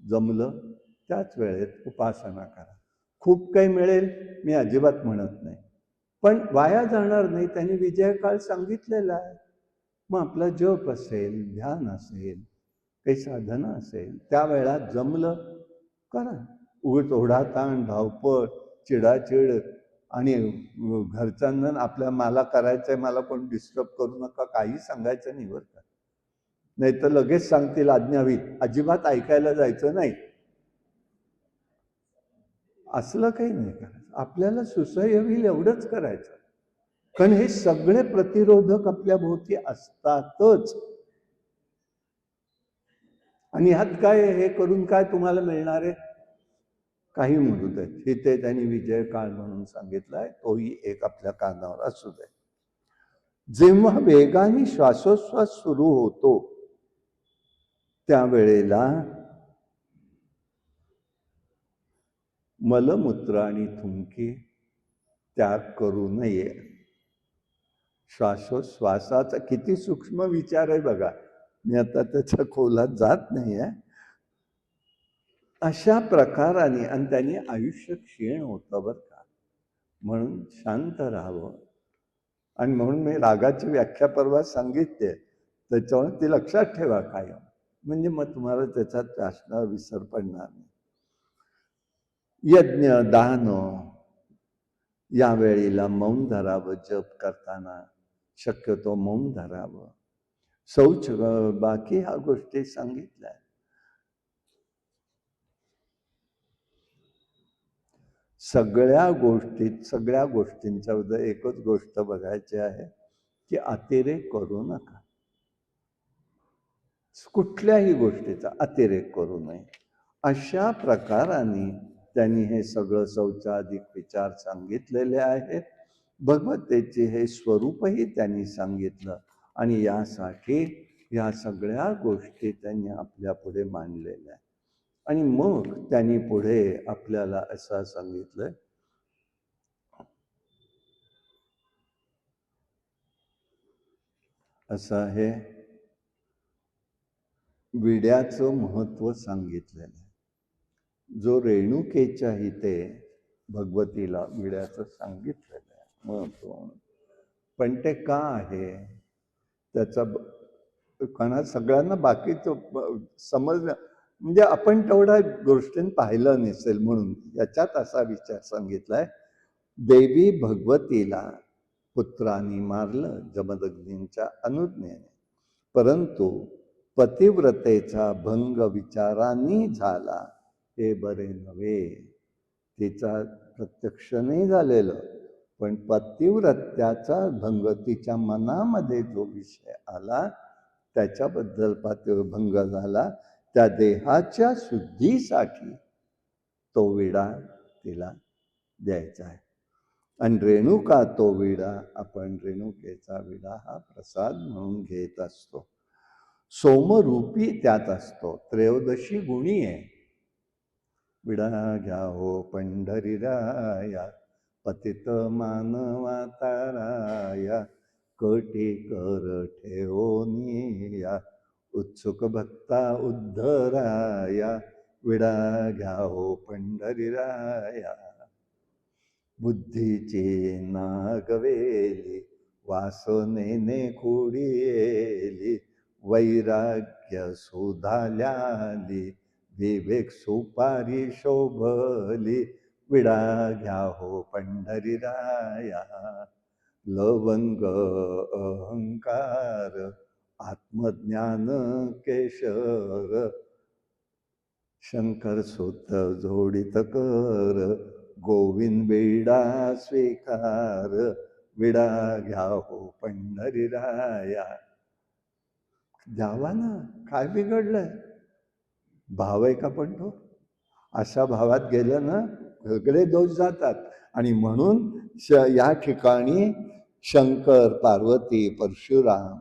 जमलं त्याच वेळेत उपासना करा. खूप काही मिळेल मी अजिबात म्हणत नाही, पण वाया जाणार नाही. त्यांनी विजय काळ सांगितलेला आहे. मग आपला जप असेल, ध्यान असेल, काही साधना असेल, त्यावेळेला जमलं करा. उगाच ओढाताण, धावपळ, चिडाचिड आणि घरच्यांना आपल्या मला करायचंय, मला कोण डिस्टर्ब करू नका, काही सांगायचं नाही बरं का. नाही तर लगेच सांगतील आज्ञावीत, अजिबात ऐकायला जायचं नाही. असलं काही नाही करायचं. आपल्याला सुसह्य होईल एवढंच करायचं. कारण हे सगळे प्रतिरोधक आपल्या भोवती असतातच. आणि ह्यात काय, हे करून काय तुम्हाला मिळणार आहे, काही म्हणू दे. इथे त्यांनी विजय काळ म्हणून सांगितलाय, तोही एक आपल्या कानावर असू दे. जेव्हा वेगाने श्वासोश्वास सुरू होतो त्यावेळेला मलमूत्र आणि थुंकी त्याग करू नये. श्वासोश्वासाचा किती सूक्ष्म विचार आहे बघा. मी आता त्याच्या खोलात जात नाहीये. अशा प्रकाराने, आणि त्यांनी आयुष्य क्षीण होतं बरं का. म्हणून शांत राहावं. आणि म्हणून मी रागाची व्याख्या परवा सांगितली, त्याच्यावर ती लक्षात ठेवा कायम, म्हणजे मग तुम्हाला त्याच्यात जास्त विसर पडणार नाही. यज्ञ, दान यावेळेला मौन धरावं. जप करताना शक्यतो मौन धरावं. शौच, बाकी ह्या गोष्टी सांगितल्या. सगळ्या गोष्टींच्या एकच गोष्ट बघायची आहे की अतिरेक करू नका. कुठल्याही गोष्टीचा अतिरेक करू नये. अशा प्रकाराने त्यांनी हे सगळं शौचाधिक विचार सांगितलेले आहेत. भगवतेचे हे स्वरूपही त्यांनी सांगितलं आणि यासाठी या सगळ्या गोष्टी त्यांनी आपल्या पुढे मांडलेल्या आहेत. आणि मग त्यांनी पुढे आपल्याला असं सांगितलं, असं हे विड्याचं महत्व सांगितलेलं आहे. जो रेणुकेच्या हिते भगवतीला विड्याचं सांगितलेलं आहे महत्व. पण ते का आहे त्याचा कोणा सगळ्यांना बाकीचं समजणं म्हणजे आपण तेवढ्या गोष्टींनी पाहिलं नसेल म्हणून याच्यात असा विचार सांगितलाय. देवी भगवतीला पुत्रांनी मारलं जमदग्नींच्या अनुज्ञेने, परंतु पतिव्रतेचा भंग विचारांनी झाला हे बरे नव्हे. तिचा प्रत्यक्ष नाही झालेलं, पण पतिव्रत्याचा भंग तिच्या मनामध्ये जो विषय आला त्याच्याबद्दल भंग झाला. त्या देहाच्या शुद्धीसाठी तो विडा तिला द्यायचा आहे. आणि रेणुका तो विडा आपण रेणुकेचा विडा हा प्रसाद म्हणून घेत असतो. सोमरूपी त्यात असतो. त्रयोदशी गुणी आहे. विडा घ्या हो पंढरीराया, पतित मानवा ताराया, कटी कर ठेवोनिया, उत्सुक भक्ता उद्धराया, विडा घ्या हो पंढरीराया. बुद्धीची नागवेली, वासनेने खोडीली, वैराग्य सुधाल्याली, विवेक सुपारी शोभली, विडा घ्या हो पंढरीराया. लवंग अहंकार, आत्मज्ञान केशर, शंकर सुत जोडित कर, गोविंद विडा स्वीकार, विडा घ्या हो पंढरीराया. द्यावा ना, काय बिघडलंय? भाव आहे का पण तो? अशा भावात गेलं ना सगळे दोष जातात. आणि म्हणून या ठिकाणी शंकर, पार्वती, परशुराम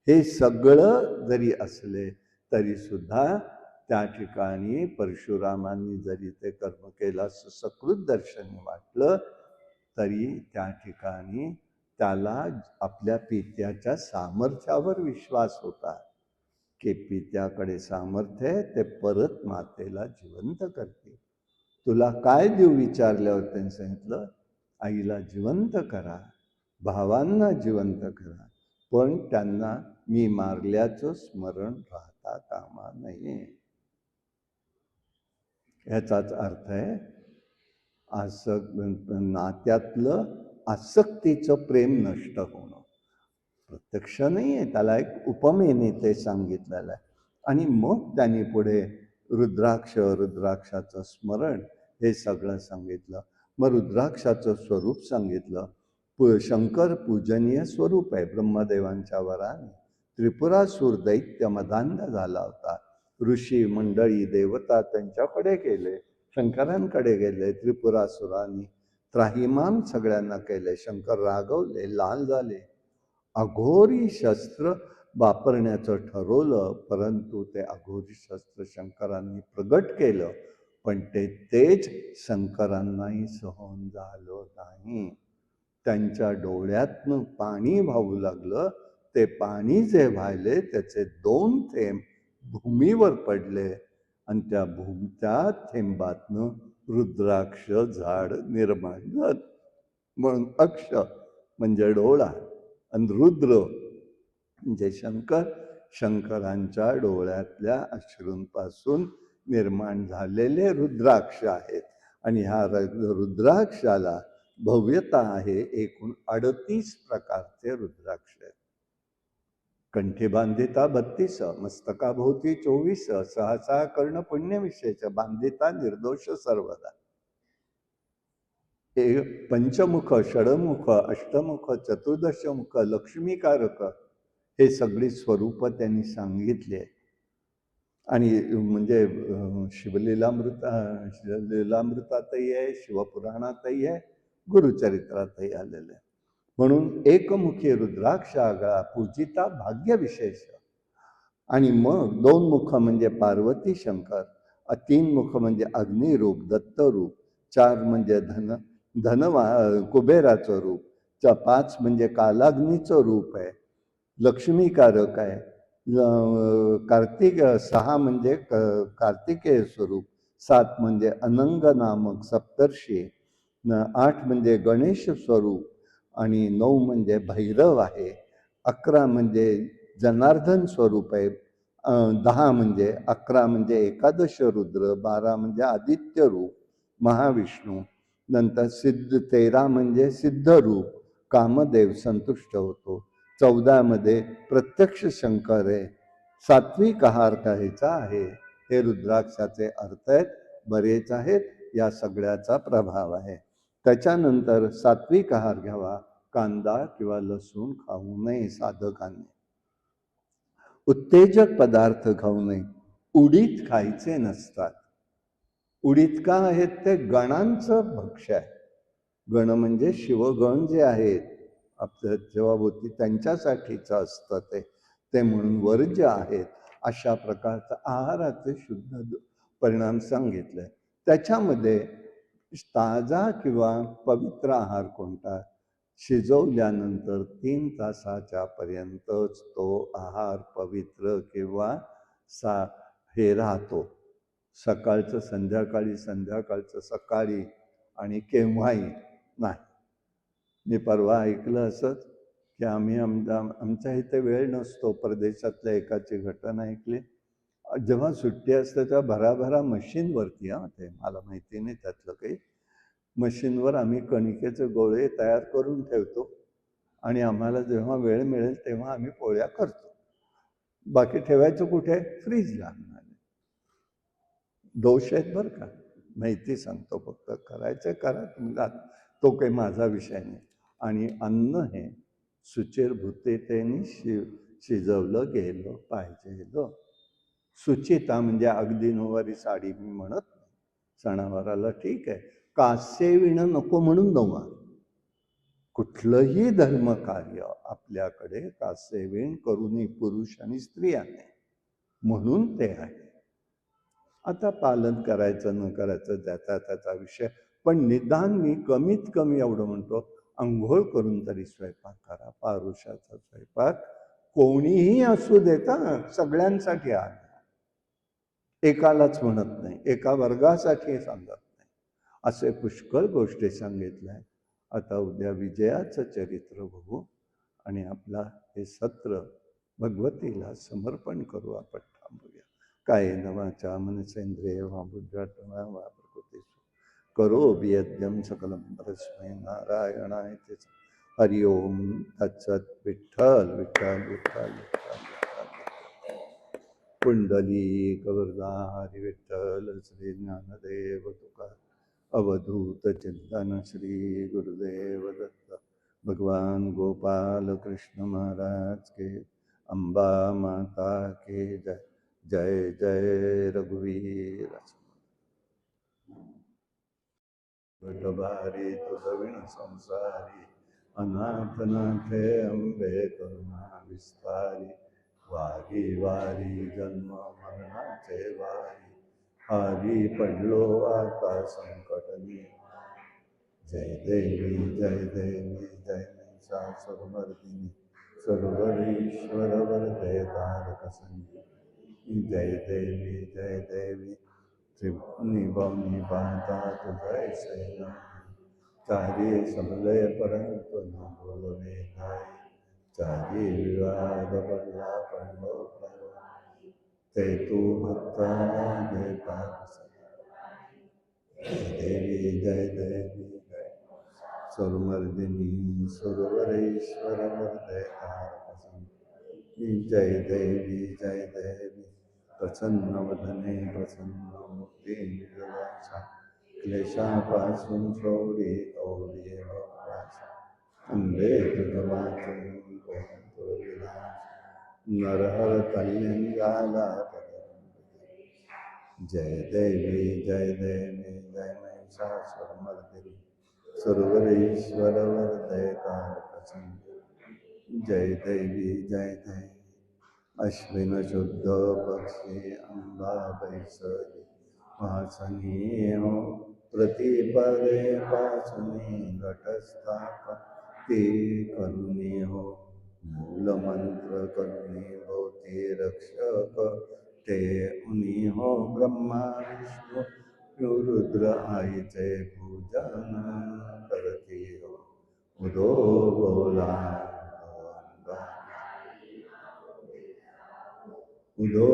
हे सगळं जरी असले तरी सुद्धा त्या ठिकाणी परशुरामांनी जरी ते कर्म केलं असं सकृत दर्शनी वाटलं तरी त्या ठिकाणी त्याला आपल्या पित्याच्या सामर्थ्यावर विश्वास होता की पित्याकडे सामर्थ्य आहे, ते परत मातेला जिवंत करते. तुला काय देऊ विचारल्यावर त्यांनी सांगितलं, आईला जिवंत करा, भावांना जिवंत करा, पण त्यांना मी मारल्याचं स्मरण राहता कामा नये. याचाच अर्थ आहे नात्यातलं आसक्तीचं प्रेम नष्ट होणं. प्रत्यक्ष नाही आहे, त्याला एक उपमेने ते सांगितलेलं आहे. आणि मग त्यांनी पुढे रुद्राक्षाचं स्मरण हे सगळं सांगितलं. मग रुद्राक्षाचं स्वरूप सांगितलं. शंकर पूजनीय स्वरूप आहे. ब्रह्मदेवांच्या वराने त्रिपुरासूर दैत्य मदांध झाला होता. ऋषी मंडळी देवता त्यांच्याकडे गेले, शंकरांकडे गेले. त्रिपुरासुरांनी त्राहिमाम सगळ्यांना केले. शंकर रागवले, लाल झाले, अघोरी शस्त्र वापरण्याचं ठरवलं. परंतु ते अघोरी शस्त्र शंकरांनी प्रगट केलं, पण ते तेज शंकरांनाही सहन झालं नाही. त्यांच्या डोळ्यातनं पाणी वाहू लागलं. ते पाणी जे व्हायले त्याचे 2 थेंब भूमीवर पडले आणि त्या थेंबातनं रुद्राक्ष झाड निर्माण झालं. म्हणून अक्ष म्हणजे डोळा आणि रुद्र म्हणजे शंकर, शंकरांच्या डोळ्यातल्या अश्रूंपासून निर्माण झालेले रुद्राक्ष आहेत. आणि ह्या रुद्राक्षाला भव्यता आहे. एकूण 38 प्रकारचे रुद्राक्ष आहेत. कंठी बांधिता 32, मस्तकाभोवती 24, सहसा कर्ण पुण्यविशेष, बांधिता निर्दोष सर्वदा. पंचमुख, षडमुख, अष्टमुख, चतुर्दशमुख, लक्ष्मीकारक हे सगळी स्वरूप त्यांनी सांगितली आहेत. आणि म्हणजे लीलामृतातही आहे, शिवपुराणातही आहे, गुरुचरित्रातही आलेलं आहे. म्हणून एकमुखी रुद्राक्ष आगळा पूजिता भाग्य विशेष. आणि मग 2 मुख म्हणजे पार्वती शंकर, 3 मुख म्हणजे अग्निरूप दत्तरूप, 4 म्हणजे कुबेराचं रूप, 5 म्हणजे कालाग्नीचं रूप आहे, लक्ष्मीकारक आहे. कार्तिक 6 म्हणजे कार्तिकेय स्वरूप, 7 म्हणजे अनंग नामक सप्तर्षी, 8 म्हणजे गणेश स्वरूप आणि 9 म्हणजे भैरव आहे, 11 म्हणजे जनार्दन स्वरूप आहे, 10 म्हणजे 11 म्हणजे एकादश रुद्र, 12 म्हणजे आदित्य रूप महाविष्णू, नंतर 13 म्हणजे सिद्ध रूप कामदेव संतुष्ट होतो, 14 मध्ये प्रत्यक्ष शंकर आहे, सात्विक आहार खायचा आहे. हे रुद्राक्षाचे अर्थ आहेत, बरेच आहेत, या सगळ्याचा प्रभाव आहे. त्याच्यानंतर सात्विक आहार घ्यावा, कांदा किंवा लसूण खाऊ नये साधकांनी, उत्तेजक पदार्थ खाऊ नये, उडीद खायचे नसतात. उडीद का आहेत? ते गणांचं भक्ष्य आहे. गण म्हणजे शिवगण जे आहेत आपल्या जेव्हाभोवती, त्यांच्यासाठीचं असतं ते म्हणून वर्ज्य आहेत. अशा प्रकारचा आहाराचे शुद्ध परिणाम सांगितले. त्याच्यामध्ये ताजा किंवा पवित्र आहार कोणता? शिजवल्यानंतर 3 तासाच्या पर्यंतच तो आहार पवित्र किंवा हे राहतो. सकाळचं संध्याकाळी, संध्याकाळचं सकाळी आणि केव्हाही नाही. मी परवा ऐकलं असंच की आम्ही आमच्या इथे वेळ नसतो, परदेशातल्या एकाची घटना ऐकली. जेव्हा सुट्टी असते तेव्हा भराभरा मशीनवरती, ते मला माहिती नाही त्यातलं काही, मशीनवर आम्ही कणिकेचे गोळे तयार करून ठेवतो आणि आम्हाला जेव्हा वेळ मिळेल तेव्हा आम्ही पोळ्या करतो. बाकी ठेवायचं कुठे? फ्रीजला. दोष आहेत बरं का, माहिती सांगतो फक्त, करायचं करा तुम्ही, तो काही माझा विषय नाही. आणि अन्न हे शुचिर्भूतेने शिजवलं गेलं पाहिजे. सुचिता म्हणजे अगदी नऊवारी साडी मी म्हणत नाही, सणावाराला ठीक आहे, कासे विणं नको म्हणून नऊवार. कुठलंही धर्मकार्य आपल्याकडे कासे विण करूनही पुरुष आणि स्त्रियाने, म्हणून ते आहे. आता पालन करायचं न करायचं त्याचा विषय, पण निदान मी कमीत कमी एवढं म्हणतो, अंघोळ करून तरी स्वयंपाक करा. पारुषाचा स्वयंपाक कोणीही असू देता, सगळ्यांसाठी आहे, एकालाच म्हणत नाही, एका वर्गासाठी सांगत नाही. असे पुष्कळ गोष्टी सांगितल्या. आता उद्या विजयाचं चरित्र बघू आणि आपला हे सत्र भगवतीला समर्पण करू. आपण थांबूया. काय नवाचा मनसेंद्रिय वा बुद्ध्यात्मा वा प्रकृती करोमि यद्यं सकलं परस्मै नारायणाय ते. हरि ओम तत्सत. विठ्ठल विठ्ठल विठ्ठल विठ्ठल. पुंडलिक वरदा हरी विठ्ठल श्री ज्ञानदेव तुका अवधूत चिंतन श्री गुरुदेव दत्त. भगवान गोपाल कृष्ण महाराज के. अंबा माता के जय. जय जय रघुवीर. भारी तुझविण संसारी, अनाथनाथे अंबे करुणा विस्तारी. वारी वारी जन्म मरणाचे वारी, हारी पडलो आता संकटनी. जय देवी जय देवी जय महिषासुरमर्दिनी, सर्वरीश्वर वरदे तारक संजीवनी. जय देवी जय देवी त्रिभुवनी भवनी पाहता तुझय सेना. चारी समलय परंतु न बोलवे काय, चारी विवाद पडला पडलो ते तू भक्ता लागे पाप. देवी जय देवी जय सुरमर्दिनी, सुरवरेश्वर वरदे तारक संजीवनी. जय देवी जय देवी प्रसन्न वदने प्रसन्न मूर्ती निर्वासा. क्लेशापासून सोडी तोडी भक्तासा. अंबे तुझ वाचून कोण तो विलास, नरहर कल्याण जय देवी जय देवी जय महिषासुरमर्दिनी सुरवरेश्वर वरदय तारक जय देवी जय देवी अश्विन शुद्ध पक्षी अंबा बैसली वासनी हो प्रतिपदे पासनी घटस्थाप ते करुणी हो मूल मंत्र करुणी भोती रक्षक ते उनी हो ब्रह्मा विष्णु रुद्र आईचे पूजन करती हो उदो बोला उदो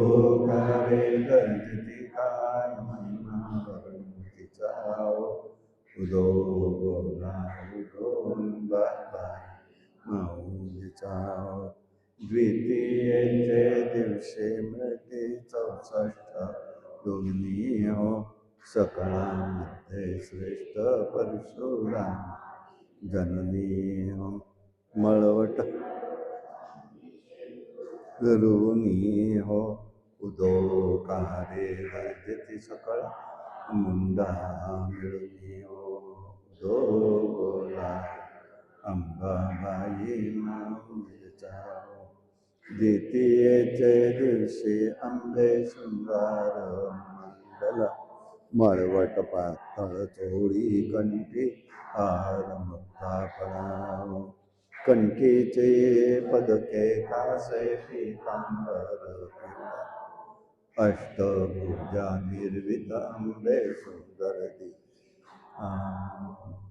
कावे गर्जती काय महिमा वरुणती चाव उदो बोला उदो बाबाई माऊली चाव द्वितीयेचे दिवशी मिळते 64 योगिनी हो सकळामध्ये श्रेष्ठ परशुराम जननी हो मळवट करुणी हो उदो कारे वर्जती सकळ मुंडा मिळुनी हो उदो बोला अंबाबाई माऊलीचा द्वितीयेचे दिवशी आंबे शृंगार मंडल मळवट पातळ चोळी कंठी हार मुक्ता फळाव कंठीचे पदके कासे पीतांबर पिवळा अष्टभुजा निर्वित आंबे सुंदर दी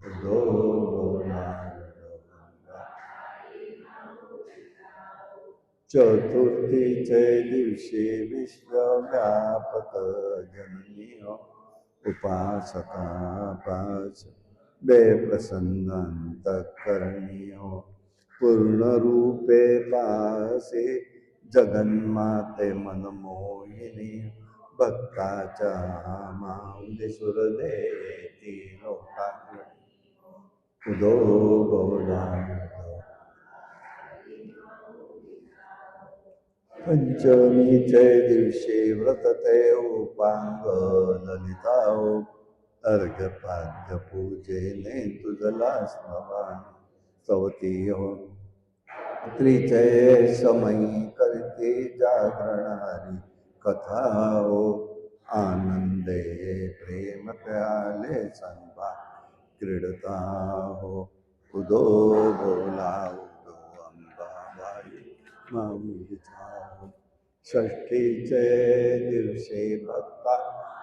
उदो बोला चतुर्थीचे दिवशी विश्वव्यापक जननी हो उपासका पाच बेप्रसन्न अंतःकरणी हो पूर्ण रूपे पासे जगन्माते मनमोहिनी भक्ताच्या माऊली सुरदेती लोकांना उदो बोला पंचमीचे दिवशी व्रत ते उपांग ललिता हो अर्घ्यपाद्य पूजेने तुझला स्मरण चौथी हो त्रिचे समयी करते जागरण हरी कथा हो आनंदे प्रेम प्याले संभा क्रीडता हो उदो बोला उदो अंबाबाई माऊलीचा षष्ठीचे दिवशी भक्ता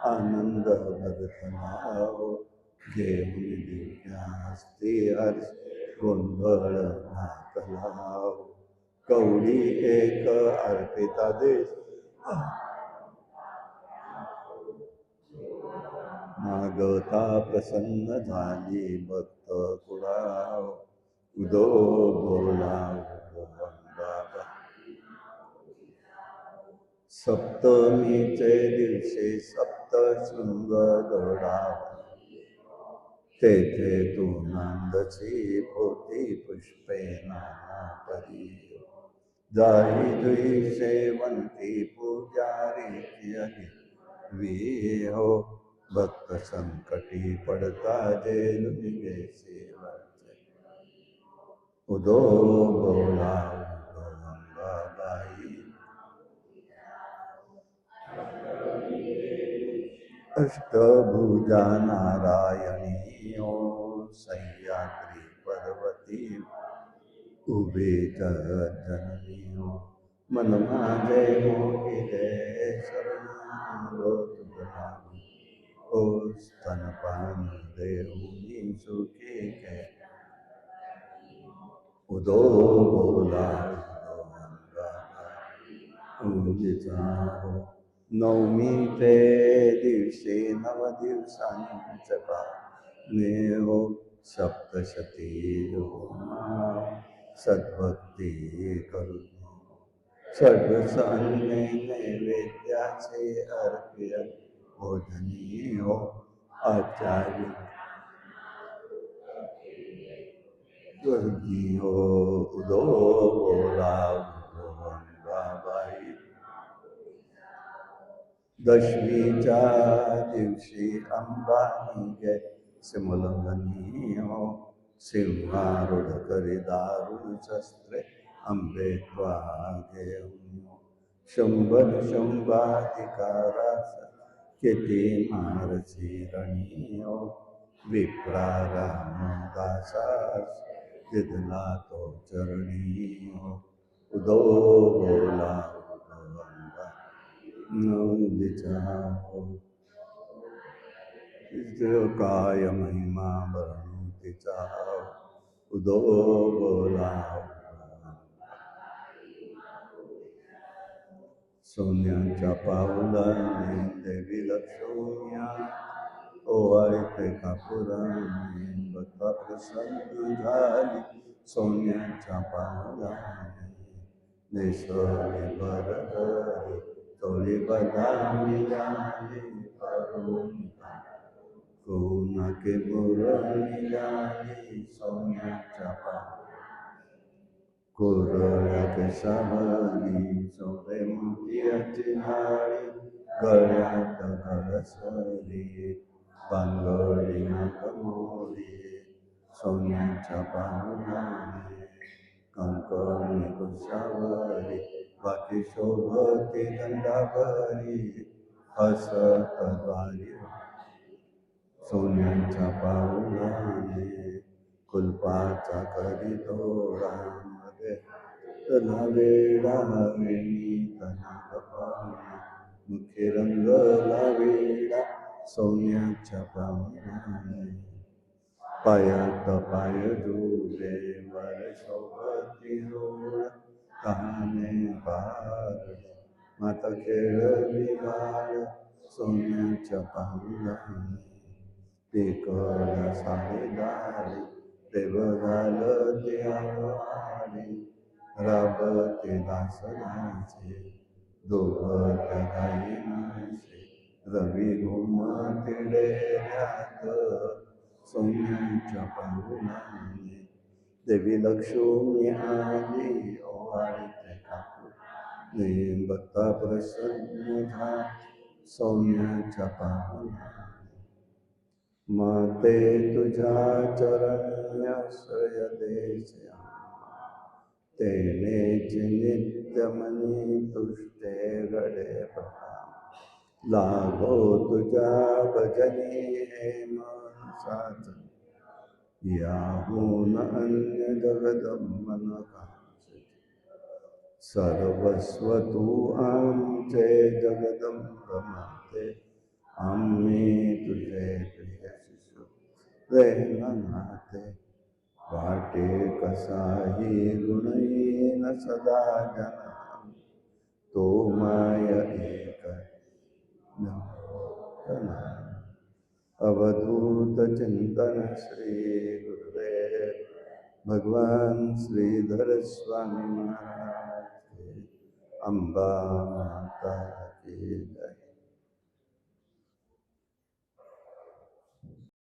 आनंद भरतना हो घेऊन दिव्यास्ती हर्ष गोंधळ घातला कवडी एक अर्पिता देश मागता प्रसन्न झाली भक्त कुळा उदो बोला बाबा सप्तमीचे दिवशी सप्तशृंग गडावा तेथे तू नांदची पोती पुष्पे नाना परी जाई तुई शेवंती पुजारी वी हो भक्त संकटी पडता जेल निगे सेवाचे उदो बोला उदो अंबाबाई अष्टभुजा नारायणी ओ सह्याद्री पर्वती उभे जननी हो मन माझे मोहिले शरण ओ स्तनपान देऊनी सुखी के उदो बोला उदिता हो नवमी ते दिवशी नव दिवसांचे पाने हो सप्तशती हो सद्भक्ती करून षड्रस अन्ने नैवेद्याचे अर्प्य भोजनी हो आचार्य स्वर्गी हो उदो बोला उदो दशमीच्या दिवशी अंबानी गे सिमलंगनीयो सिंहारूढ करी दारुण शस्त्रे अंबे त्वागे शंभाधिकारास किती मारची रणीयो विप्रारामदासास दिदला तो चरणीयो उदो बोला उदो नंदीचा काय महिमा वर्णू तिचा उदो बोला सोन्याच्या पावलाने देवी लक्ष्म्या ओवाळीते कापुराने बता प्रसन्न झाली सोन्याच्या पावलाने नेसले बरगरी तोळी बदामी झाली करून कोणाके मुरली झाली सोन्याच्या पावला कोरळ्या केसावरी सोळे मोतियाची नाळी गळ्यात गळसरी पांगळी नागमोरी सोन्याच्या पावलाने कंकणी कुशावरी बाकी शोभती गंधाभरी हसत द्वारी सोन्याच्या पावलाने कुलपाचा करी तोडा मध्ये तला वेडा वेणी तना गपाना मुखे रंगला वेडा सोन्याच्या पावलाने पायात पाय जुळे वर शोभती रोड काने पारडे माता खेळली गाड सोन्याच्या पावलाने पिकळ साडेदारी देव झालं ते आवाडी राबते दासनाचे दोघं त्या गाई म्हैसे रवी घुमते डेऱ्यात सोन्याच्या पावलाने देवी लक्ष्मी आली ओवाळीते कापूर बत्ता प्रसन्न झाला सोन्याच्या पावलाने माते तुझ्या चरणी आश्रय देशया तेनेच नित्य मनी तुष्टे घडे प्रभा लागो तुझ्या भजनी हे मन साच याहून अन्य जगदंबन काचे सर्वस्व तू आमचे जगदंब माते आम्ही तुझे प्रिय शिशु प्रेमनाथे वाटे कसाही गुणहीन सदा जना तो माय एक अवधूत चिंतन श्री गुरुदेव भगवान श्रीधर स्वामी महाराज के अंबा माता की जय।